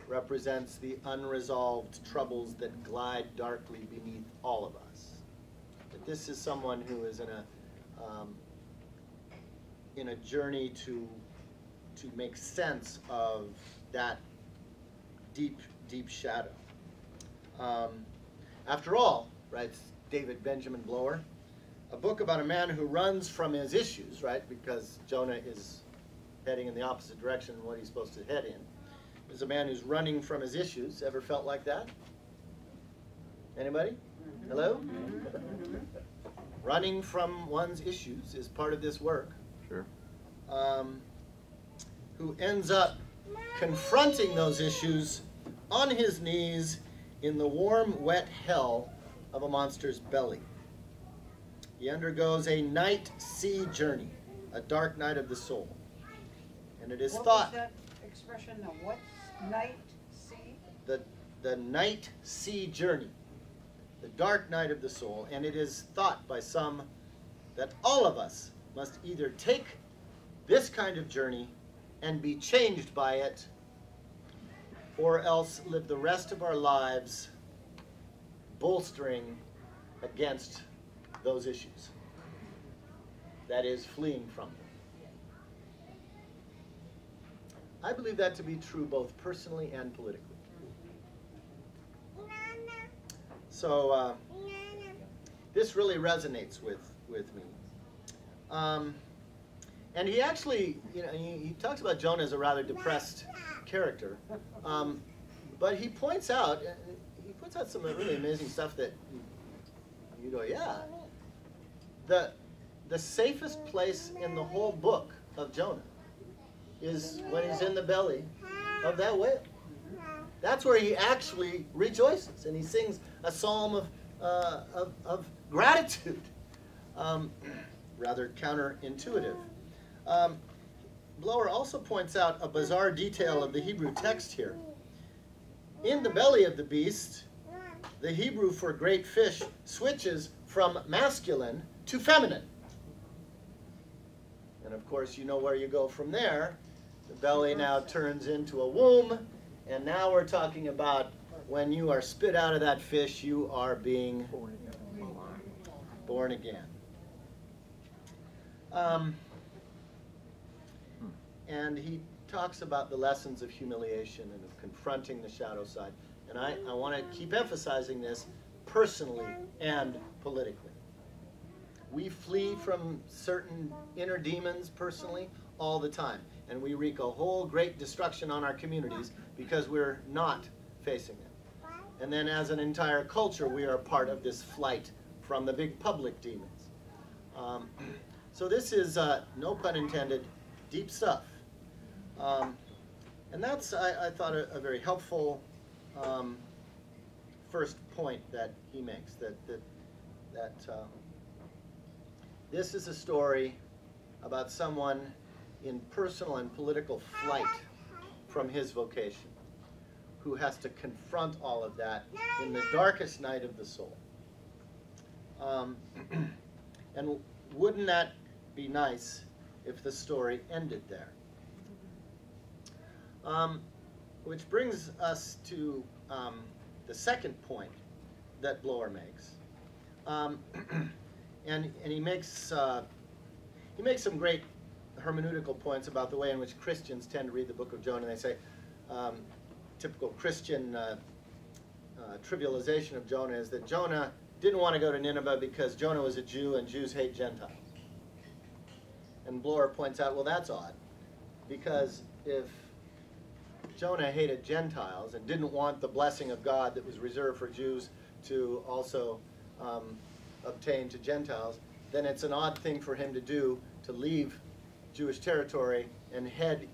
represents the unresolved troubles that glide darkly beneath all of us. That this is someone who is in a journey to make sense of that deep, deep shadow. After all, writes David Benjamin Blower, a book about a man who runs from his issues, right, because Jonah is heading in the opposite direction than what he's supposed to head in, is a man who's running from his issues. Ever felt like that? Anybody? Hello? Running from one's issues is part of this work. Sure. Who ends up confronting those issues on his knees in the warm, wet hell of a monster's belly. He undergoes a night sea journey, a dark night of the soul. And it is what thought... was that expression, the what? Night sea? The night sea journey, the dark night of the soul. And it is thought by some that all of us must either take this kind of journey and be changed by it, or else live the rest of our lives bolstering against those issues. That is, fleeing from them. I believe that to be true both personally and politically. So this really resonates with me. And he actually, he talks about Jonah as a rather depressed character, but he points out some really amazing stuff that you go, yeah. The safest place in the whole book of Jonah is when he's in the belly of that whale. That's where he actually rejoices, and he sings a psalm of gratitude, rather counterintuitive. Blower also points out a bizarre detail of the Hebrew text here. In the belly of the beast, the Hebrew for great fish switches from masculine to feminine. And of course, you know where you go from there. The belly now turns into a womb, and now we're talking about when you are spit out of that fish, you are being born again. And he talks about the lessons of humiliation and of confronting the shadow side. And I want to keep emphasizing this personally and politically. We flee from certain inner demons personally all the time. And we wreak a whole great destruction on our communities because we're not facing it. And then as an entire culture, we are part of this flight from the big public demons. So this is, no pun intended, deep stuff. And that's, I thought, a very helpful first point that he makes, that this is a story about someone in personal and political flight from his vocation, who has to confront all of that in the darkest night of the soul. And wouldn't that be nice if the story ended there? Which brings us to the second point that Blower makes. And he makes some great hermeneutical points about the way in which Christians tend to read the book of Jonah. They say, typical Christian trivialization of Jonah is that Jonah didn't want to go to Nineveh because Jonah was a Jew and Jews hate Gentiles. And Blower points out, well, that's odd, because if Jonah hated Gentiles and didn't want the blessing of God that was reserved for Jews to also obtain to Gentiles, then it's an odd thing for him to do, to leave Jewish territory and head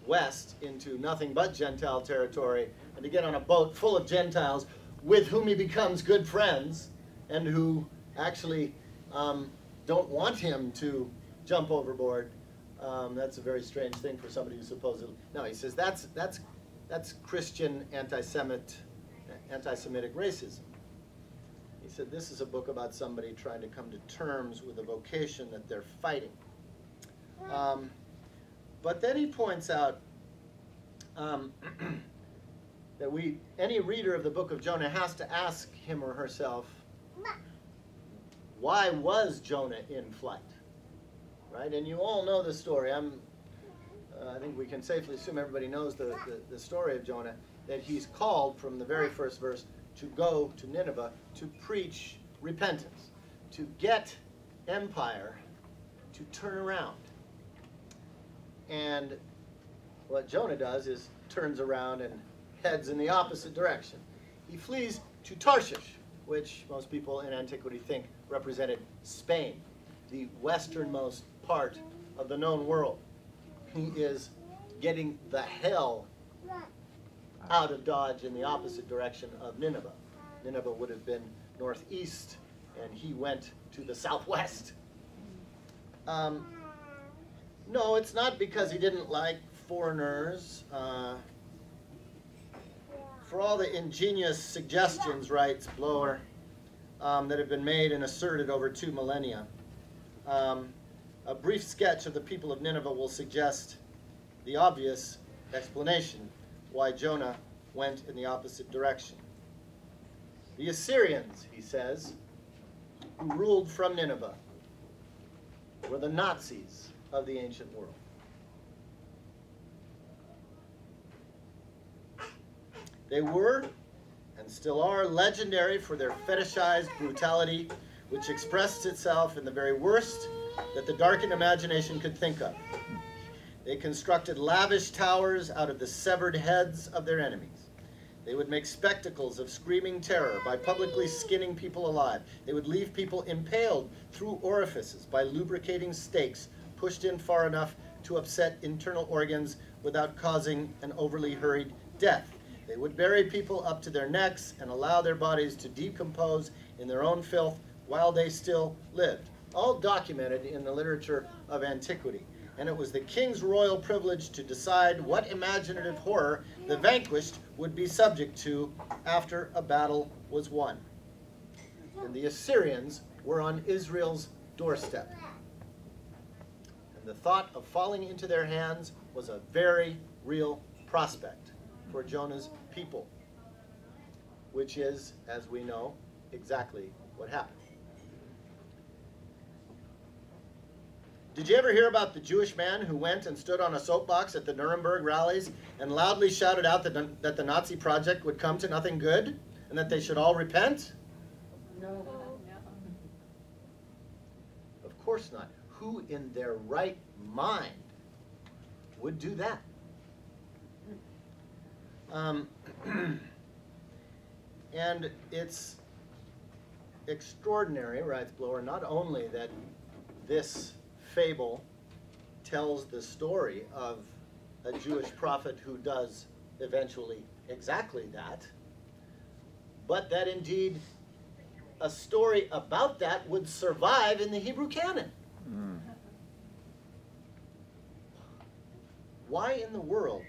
west into nothing but Gentile territory, and to get on a boat full of Gentiles with whom he becomes good friends and who actually don't want him to jump overboard. That's a very strange thing for somebody who supposedly... No, he says that's Christian anti-Semitic racism. He said this is a book about somebody trying to come to terms with a vocation that they're fighting. But then he points out that any reader of the book of Jonah has to ask him or herself, why was Jonah in flight? Right? And you all know the story. I think we can safely assume everybody knows the story of Jonah, that he's called from the very first verse to go to Nineveh to preach repentance, to get empire to turn around. And what Jonah does is turns around and heads in the opposite direction. He flees to Tarshish, which most people in antiquity think represented Spain, the westernmost part of the known world. He is getting the hell out of Dodge in the opposite direction of Nineveh. Nineveh would have been northeast, and he went to the southwest. No, it's not because he didn't like foreigners. For all the ingenious suggestions, writes Blower, that have been made and asserted over 2 millennia, a brief sketch of the people of Nineveh will suggest the obvious explanation why Jonah went in the opposite direction. The Assyrians, he says, who ruled from Nineveh, were the Nazis of the ancient world. They were, and still are, legendary for their fetishized brutality, which expressed itself in the very worst that the darkened imagination could think of. They constructed lavish towers out of the severed heads of their enemies. They would make spectacles of screaming terror by publicly skinning people alive. They would leave people impaled through orifices by lubricating stakes pushed in far enough to upset internal organs without causing an overly hurried death. They would bury people up to their necks and allow their bodies to decompose in their own filth while they still lived. All documented in the literature of antiquity. And it was the king's royal privilege to decide what imaginative horror the vanquished would be subject to after a battle was won. And the Assyrians were on Israel's doorstep. And the thought of falling into their hands was a very real prospect for Jonah's people, which is, as we know, exactly what happened. Did you ever hear about the Jewish man who went and stood on a soapbox at the Nuremberg rallies and loudly shouted out that the Nazi project would come to nothing good and that they should all repent? No. Of course not. Who in their right mind would do that? And it's extraordinary, writes Blower, not only that this fable tells the story of a Jewish prophet who does eventually exactly that, but that indeed a story about that would survive in the Hebrew canon. Mm. Why in the world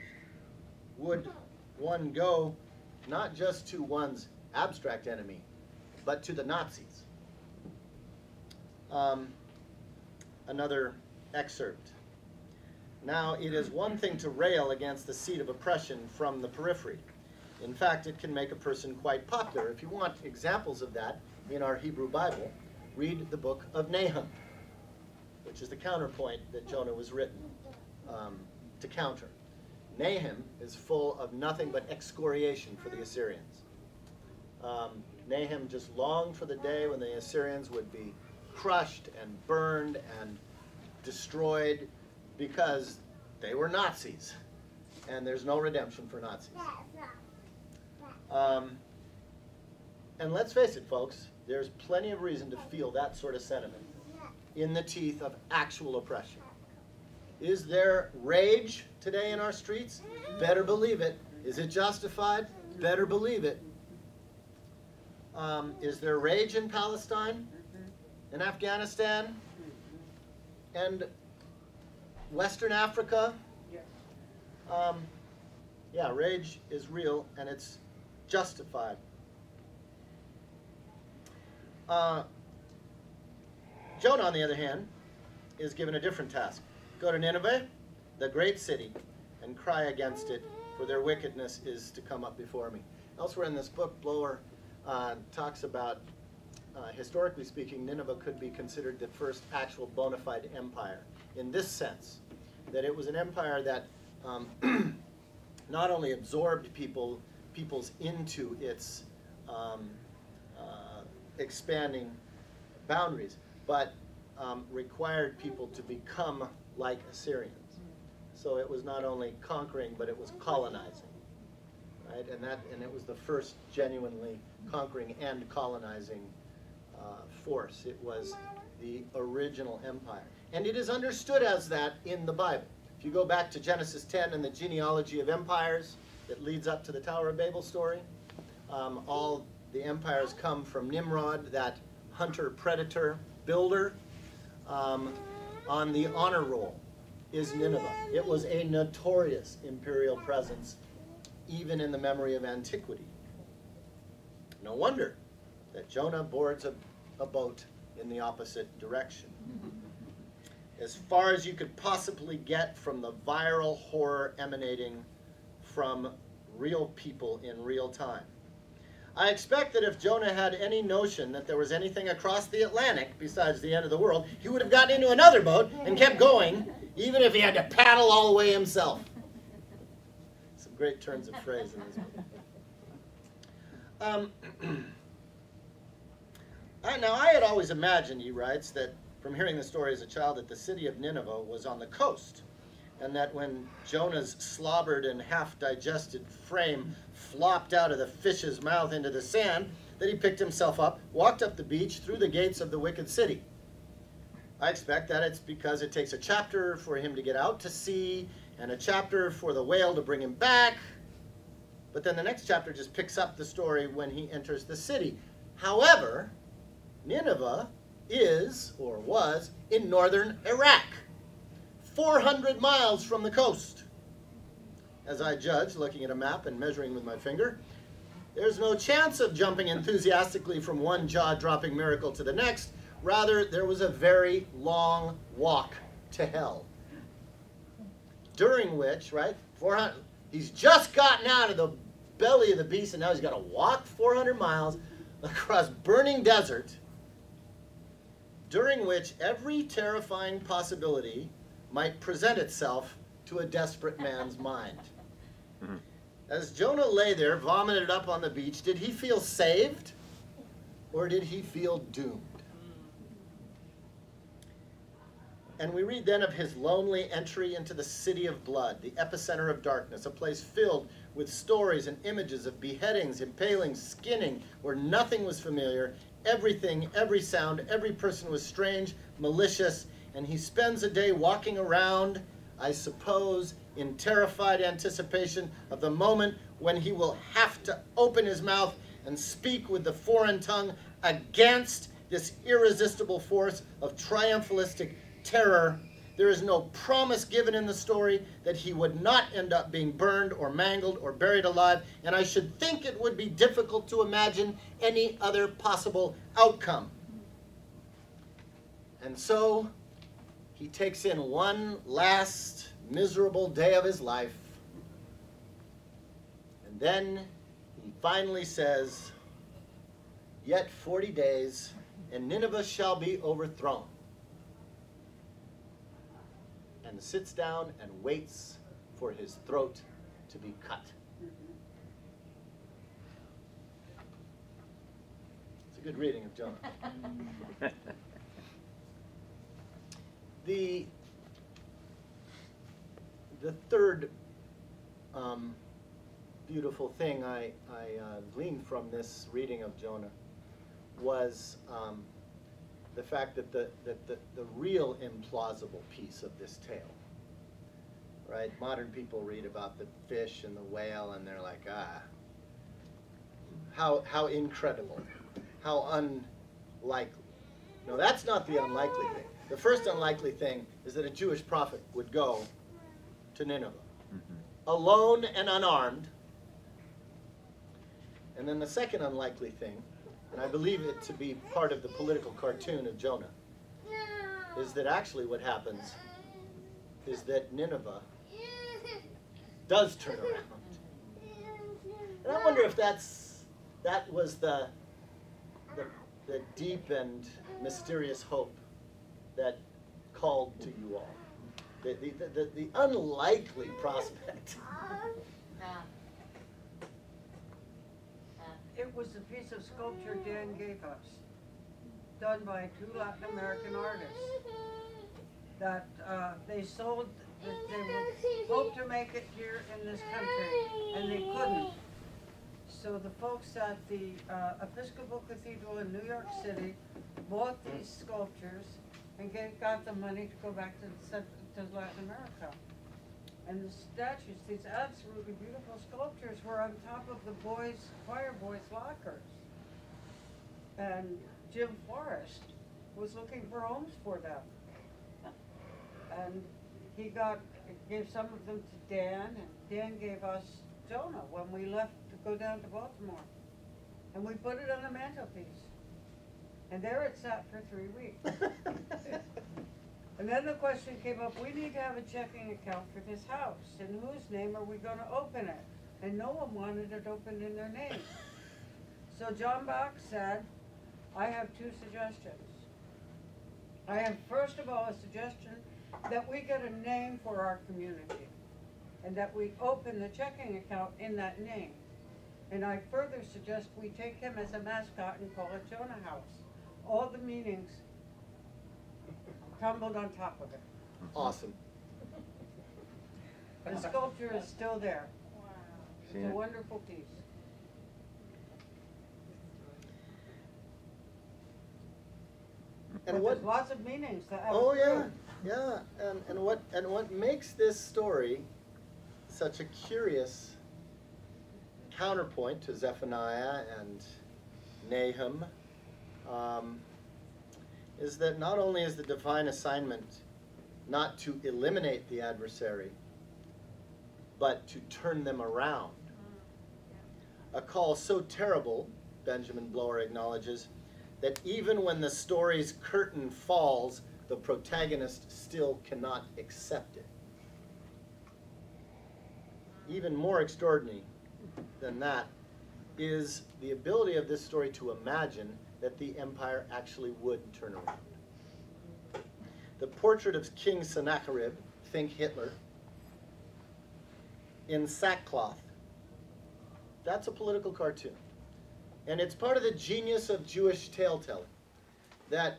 would one go not just to one's abstract enemy, but to the Nazis? Another excerpt. Now, it is one thing to rail against the seat of oppression from the periphery. In fact, it can make a person quite popular. If you want examples of that in our Hebrew Bible, read the book of Nahum, which is the counterpoint that Jonah was written to counter. Nahum is full of nothing but excoriation for the Assyrians. Nahum just longed for the day when the Assyrians would be crushed and burned and destroyed because they were Nazis, and there's no redemption for Nazis. And let's face it, folks, there's plenty of reason to feel that sort of sentiment in the teeth of actual oppression. Is there rage today in our streets? Better believe it. Is it justified? Better believe it. Is there rage in Palestine, in Afghanistan, and Western Africa? Yeah, rage is real and it's justified. Jonah, on the other hand, is given a different task. Go to Nineveh, the great city, and cry against it, for their wickedness is to come up before me. Elsewhere in this book, Blower talks about, historically speaking, Nineveh could be considered the first actual bona fide empire, in this sense, that it was an empire that not only absorbed peoples into its expanding boundaries, but required people to become like Assyrians. So it was not only conquering, but it was colonizing, right? And it was the first genuinely conquering and colonizing force. It was the original empire. And it is understood as that in the Bible. If you go back to Genesis 10 and the genealogy of empires that leads up to the Tower of Babel story, all the empires come from Nimrod, that hunter-predator builder. On the honor roll is Nineveh. It was a notorious imperial presence, even in the memory of antiquity. No wonder that Jonah boards a boat in the opposite direction. As far as you could possibly get from the viral horror emanating from real people in real time. I expect that if Jonah had any notion that there was anything across the Atlantic besides the end of the world, he would have gotten into another boat and kept going, even if he had to paddle all the way himself. Some great turns of phrase in this book. Now, I had always imagined, he writes, that from hearing the story as a child, that the city of Nineveh was on the coast, and that when Jonah's slobbered and half-digested frame flopped out of the fish's mouth into the sand, that he picked himself up, walked up the beach through the gates of the wicked city. I expect that it's because it takes a chapter for him to get out to sea, and a chapter for the whale to bring him back. But then the next chapter just picks up the story when he enters the city. However, Nineveh is, or was, in northern Iraq, 400 miles from the coast. As I judge, looking at a map and measuring with my finger, there's no chance of jumping enthusiastically from one jaw-dropping miracle to the next. Rather, there was a very long walk to hell. During which, right, he's just gotten out of the belly of the beast, and now he's got to walk 400 miles across burning desert during which every terrifying possibility might present itself to a desperate man's mind. Mhm. As Jonah lay there, vomited up on the beach, did he feel saved or did he feel doomed? And we read then of his lonely entry into the city of blood, the epicenter of darkness, a place filled with stories and images of beheadings, impalings, skinning, where nothing was familiar, everything, every sound, every person was strange, malicious, and he spends a day walking around, I suppose, in terrified anticipation of the moment when he will have to open his mouth and speak with the foreign tongue against this irresistible force of triumphalistic terror. There is no promise given in the story that he would not end up being burned or mangled or buried alive, and I should think it would be difficult to imagine any other possible outcome. And so he takes in one last miserable day of his life, and then he finally says, "Yet 40 days, and Nineveh shall be overthrown," and sits down and waits for his throat to be cut. It's a good reading of Jonah. The third beautiful thing I gleaned from this reading of Jonah was the fact that the real implausible piece of this tale, right? Modern people read about the fish and the whale and they're like, how incredible, how unlikely. No, that's not the unlikely thing. The first unlikely thing is that a Jewish prophet would go to Nineveh, alone and unarmed. And then the second unlikely thing, and I believe it to be part of the political cartoon of Jonah, is that actually what happens is that Nineveh does turn around. And I wonder if that was the deep and mysterious hope that called to you all. The unlikely prospect. It was a piece of sculpture Dan gave us, done by 2 Latin American artists, that they sold, that they would hope to make it here in this country, and they couldn't. So the folks at the Episcopal Cathedral in New York City bought these sculptures and got the money to go back to Latin America. And the statues, these absolutely beautiful sculptures, were on top of the choir boys' lockers. And Jim Forrest was looking for homes for them. And he gave some of them to Dan, and Dan gave us Jonah when we left to go down to Baltimore. And we put it on the mantelpiece. And there it sat for 3 weeks. And then the question came up, we need to have a checking account for this house. In whose name are we going to open it? And no one wanted it opened in their name. So John Bach said, I have 2 suggestions. I have, first of all, a suggestion that we get a name for our community and that we open the checking account in that name. And I further suggest we take him as a mascot and call it Jonah House. All the meanings tumbled on top of it. Awesome. The sculpture is still there. It's a wonderful piece. And there's lots of meanings to have. Oh yeah. And what makes this story such a curious counterpoint to Zephaniah and Nahum is that not only is the divine assignment not to eliminate the adversary, but to turn them around. A call so terrible, Benjamin Blower acknowledges, that even when the story's curtain falls, the protagonist still cannot accept it. Even more extraordinary than that is the ability of this story to imagine that the empire actually would turn around. the portrait of King Sennacherib, think Hitler, in sackcloth. That's a political cartoon. And it's part of the genius of Jewish tale-telling, that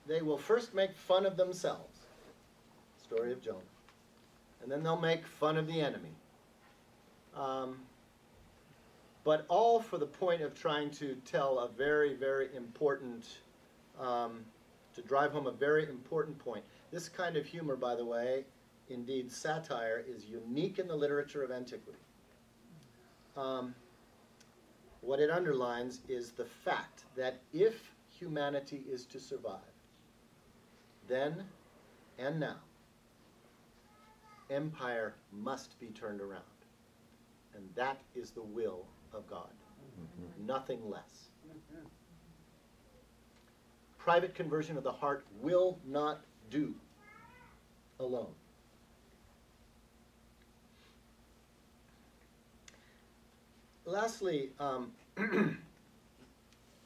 they will first make fun of themselves, story of Jonah, and then they'll make fun of the enemy. But all for the point of trying to tell a very, very important, to drive home a very important point. This kind of humor, by the way, indeed satire, is unique in the literature of antiquity. What it underlines is the fact that if humanity is to survive, then and now, empire must be turned around. And that is the will of God. Nothing less. Private conversion of the heart will not do alone. Lastly,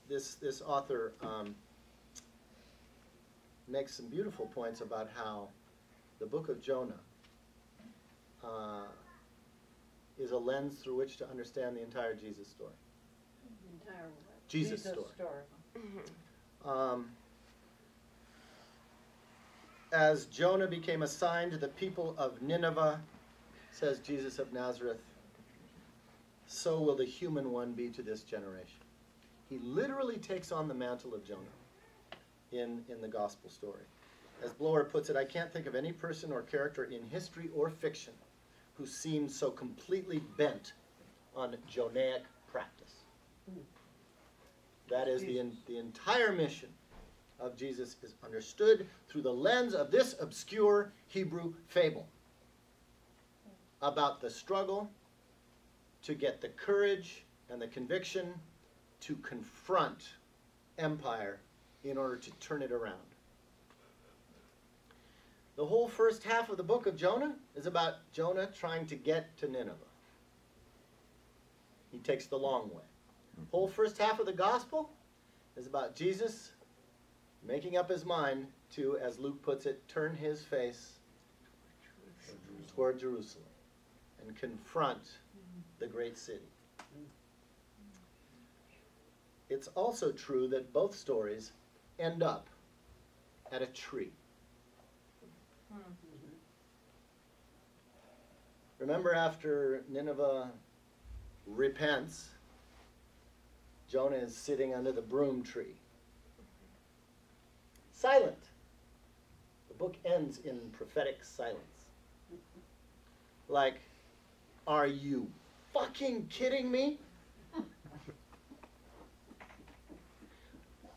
this author makes some beautiful points about how the book of Jonah is a lens through which to understand the entire Jesus story. The entire what? Jesus story. As Jonah became a sign to the people of Nineveh, says Jesus of Nazareth, so will the human one be to this generation. He literally takes on the mantle of Jonah in the gospel story. As Blower puts it, I can't think of any person or character in history or fiction who seems so completely bent on Jonaic practice. That is, the entire mission of Jesus is understood through the lens of this obscure Hebrew fable about the struggle to get the courage and the conviction to confront empire in order to turn it around. The whole first half of the book of Jonah is about Jonah trying to get to Nineveh. He takes the long way. The whole first half of the gospel is about Jesus making up his mind to, as Luke puts it, turn his face toward Jerusalem and confront the great city. It's also true that both stories end up at a tree. Remember, after Nineveh repents, Jonah is sitting under the broom tree. Silent. The book ends in prophetic silence. Like, are you fucking kidding me?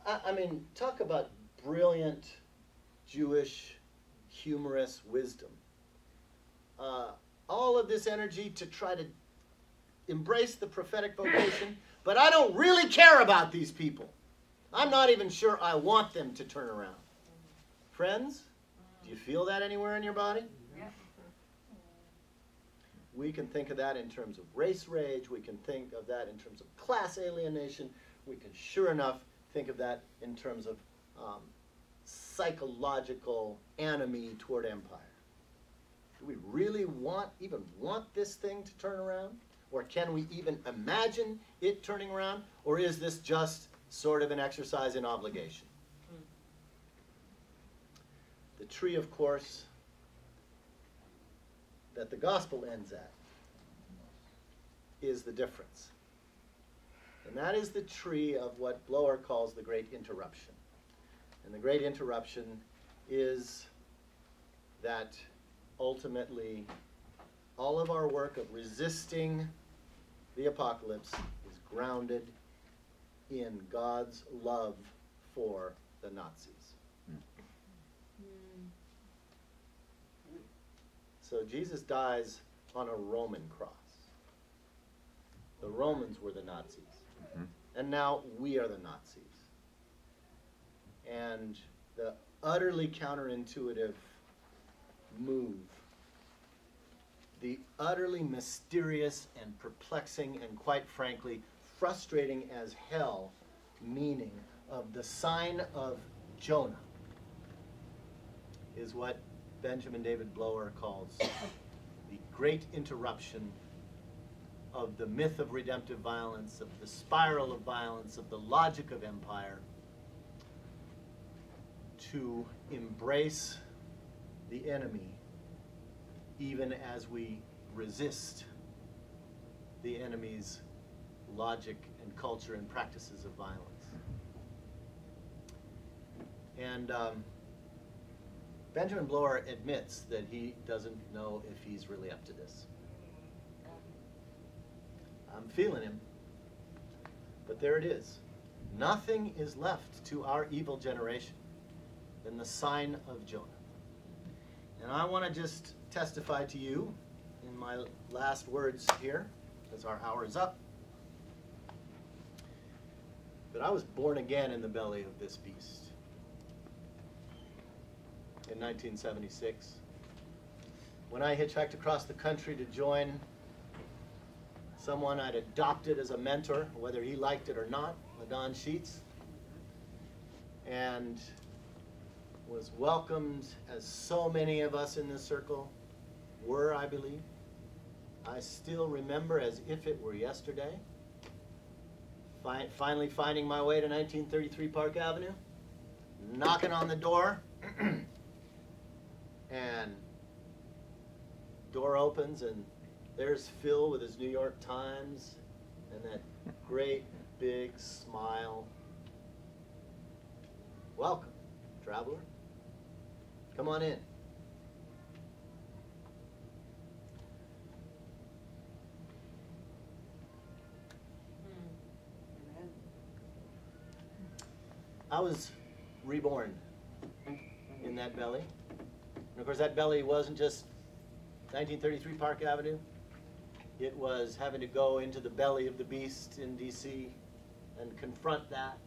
I mean, talk about brilliant Jewish humorous wisdom. All of this energy to try to embrace the prophetic vocation, but I don't really care about these people. I'm not even sure I want them to turn around. Friends, do you feel that anywhere in your body? Yeah. We can think of that in terms of race rage. We can think of that in terms of class alienation. We can, sure enough, think of that in terms of psychological enemy toward empire. Do we really even want this thing to turn around? Or can we even imagine it turning around? Or is this just sort of an exercise in obligation? The tree, of course, that the gospel ends at is the difference. And that is the tree of what Blower calls the great interruption. And the great interruption is that ultimately all of our work of resisting the apocalypse is grounded in God's love for the Nazis. So Jesus dies on a Roman cross. The Romans were the Nazis. And now we are the Nazis. And the utterly counterintuitive move, the utterly mysterious and perplexing and quite frankly frustrating as hell meaning of the sign of Jonah is what Benjamin David Blower calls the great interruption of the myth of redemptive violence, of the spiral of violence, of the logic of empire, to embrace the enemy even as we resist the enemy's logic and culture and practices of violence. And Benjamin Blower admits that he doesn't know if he's really up to this. I'm feeling him, but there it is. Nothing is left to our evil generation than the sign of Jonah. And I want to just testify to you in my last words here, as our hour is up, that I was born again in the belly of this beast in 1976, when I hitchhiked across the country to join someone I'd adopted as a mentor, whether he liked it or not, LaDon Sheets, and was welcomed as so many of us in this circle were, I believe. I still remember as if it were yesterday, finally finding my way to 1933 Park Avenue, knocking on the door, and door opens and there's Phil with his New York Times and that great big smile. Welcome, traveler. Come on in. I was reborn in that belly. And of course that belly wasn't just 1933 Park Avenue. It was having to go into the belly of the beast in DC and confront that.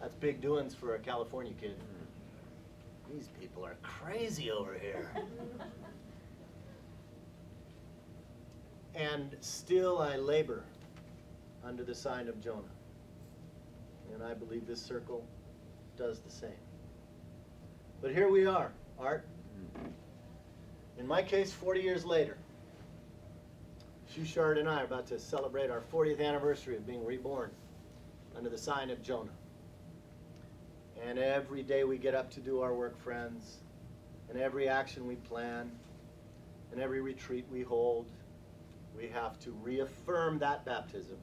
That's big doings for a California kid. These people are crazy over here. And still I labor under the sign of Jonah. And I believe this circle does the same. But here we are, Art. In my case, 40 years later. Shushard and I are about to celebrate our 40th anniversary of being reborn under the sign of Jonah. And every day we get up to do our work, friends, and every action we plan, and every retreat we hold, we have to reaffirm that baptism,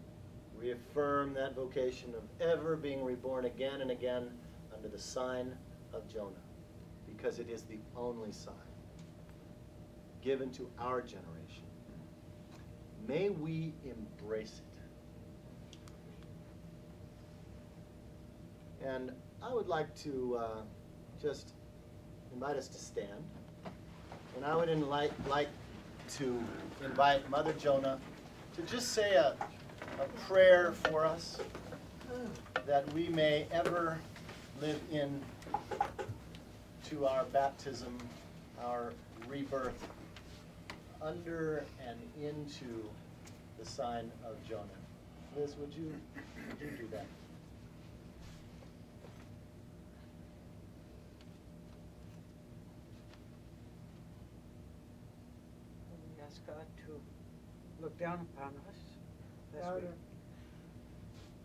reaffirm that vocation of ever being reborn again and again under the sign of Jonah, because it is the only sign given to our generation. May we embrace it. And I would like to just invite us to stand. And I would like to invite Mother Jonah to just say a prayer for us that we may ever live in to our baptism, our rebirth, under and into the sign of Jonah. Liz, would you do that? We ask God to look down upon us.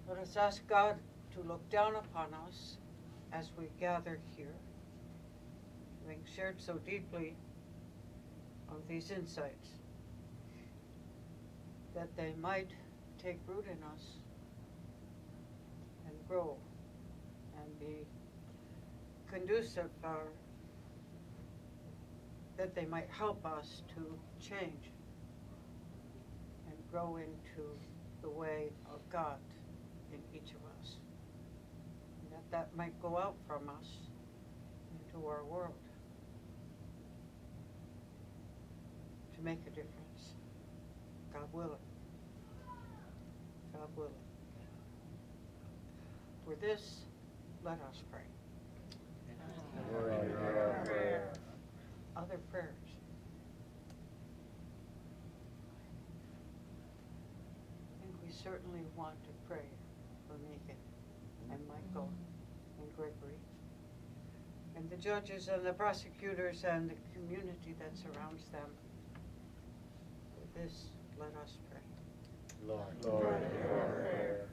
Let us ask God to look down upon us as we gather here, having shared so deeply of these insights, that they might take root in us and grow and be conducive, that they might help us to change and grow into the way of God in each of us. And that might go out from us into our world to make a difference. God willing. God willing. For this, let us pray. Other prayers. And we certainly want to pray for Megan and Michael and Gregory and the judges and the prosecutors and the community that surrounds them. With this, let us pray. Lord, hear our prayer.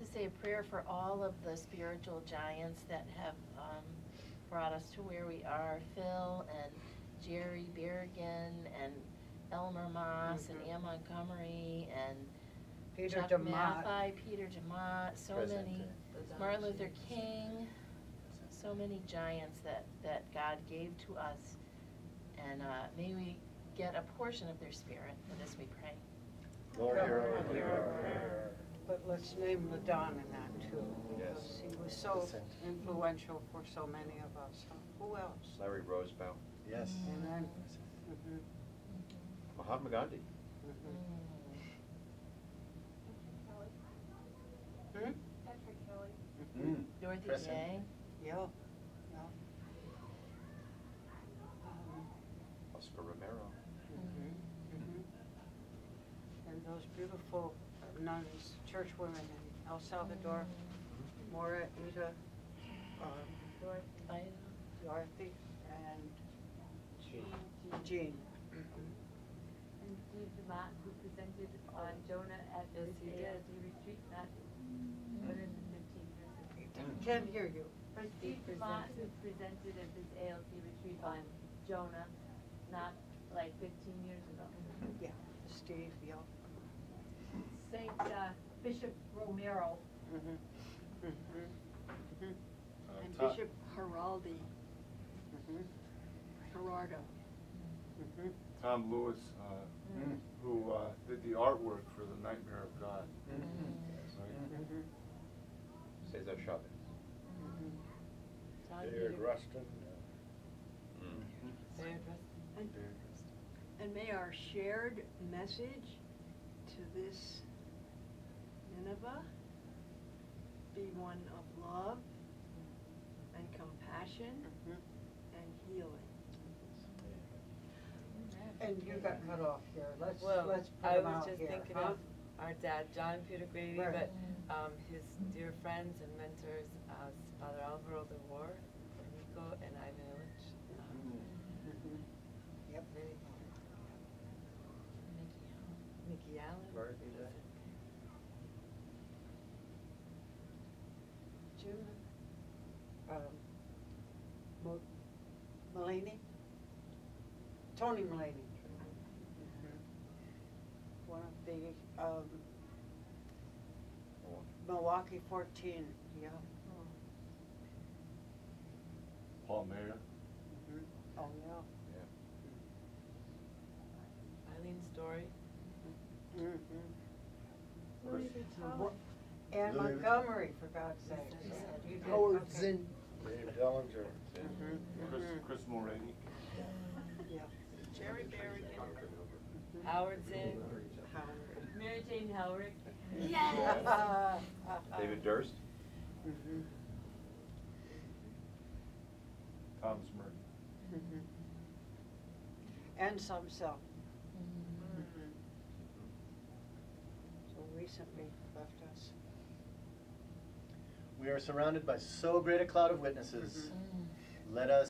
To say a prayer for all of the spiritual giants that have brought us to where we are. Phil and Jerry Berrigan and Elmer Moss and Ann Montgomery and Peter Chuck DeMott. Mathai, Peter DeMott, so many, Martin Luther King, so many giants that God gave to us. And may we get a portion of their spirit, and as we pray. Lord, hear our prayer. But let's name LaDon in that too, because he was so influential for so many of us. Who else? Larry Roosevelt. Yes. Amen. Mahatma Gandhi. Patrick Kelly. Dorothy Present. Day. Yeah. Oscar Romero. And those beautiful nuns, church women in El Salvador, Mora, Ida, Dorothy, and Jean. And Steve DeMott, who presented on Jonah at the ALC retreat, not within the 15 years. Can't hear you. For Steve DeMott, who presented at this ALC retreat on Jonah, not like 15 years ago. Yeah, Steve, yeah. Saint Bishop Romero and Bishop Geraldi, Gerardo. Tom Lewis, who did the artwork for The Nightmare of God. Cesar Chavez. David Rustin. And may our shared message to this Nineveh be one of love and compassion and healing. And you got cut off here. Let's Well, put I him was out just here, thinking huh? of our dad, John Peter Grady, Right. but his dear friends and mentors, Father Alvaro de War, Nico, and Ivan Illich. Yep. Nikki Allen. Jim, Mulaney, Tony Mulaney. One of the Milwaukee 14, yeah. Paul Mayer. Oh, yeah. Eileen Story. Ann Montgomery, for God's sake. You did, Howard okay. Zinn. Dave Dellinger. Chris Mulroney. Yeah. Jerry Berrigan. Howard Zinn. Mary Jane Howard. Yes! David Durst. Thomas Merton. And some self. So recently left us. We are surrounded by so great a cloud of witnesses. Let us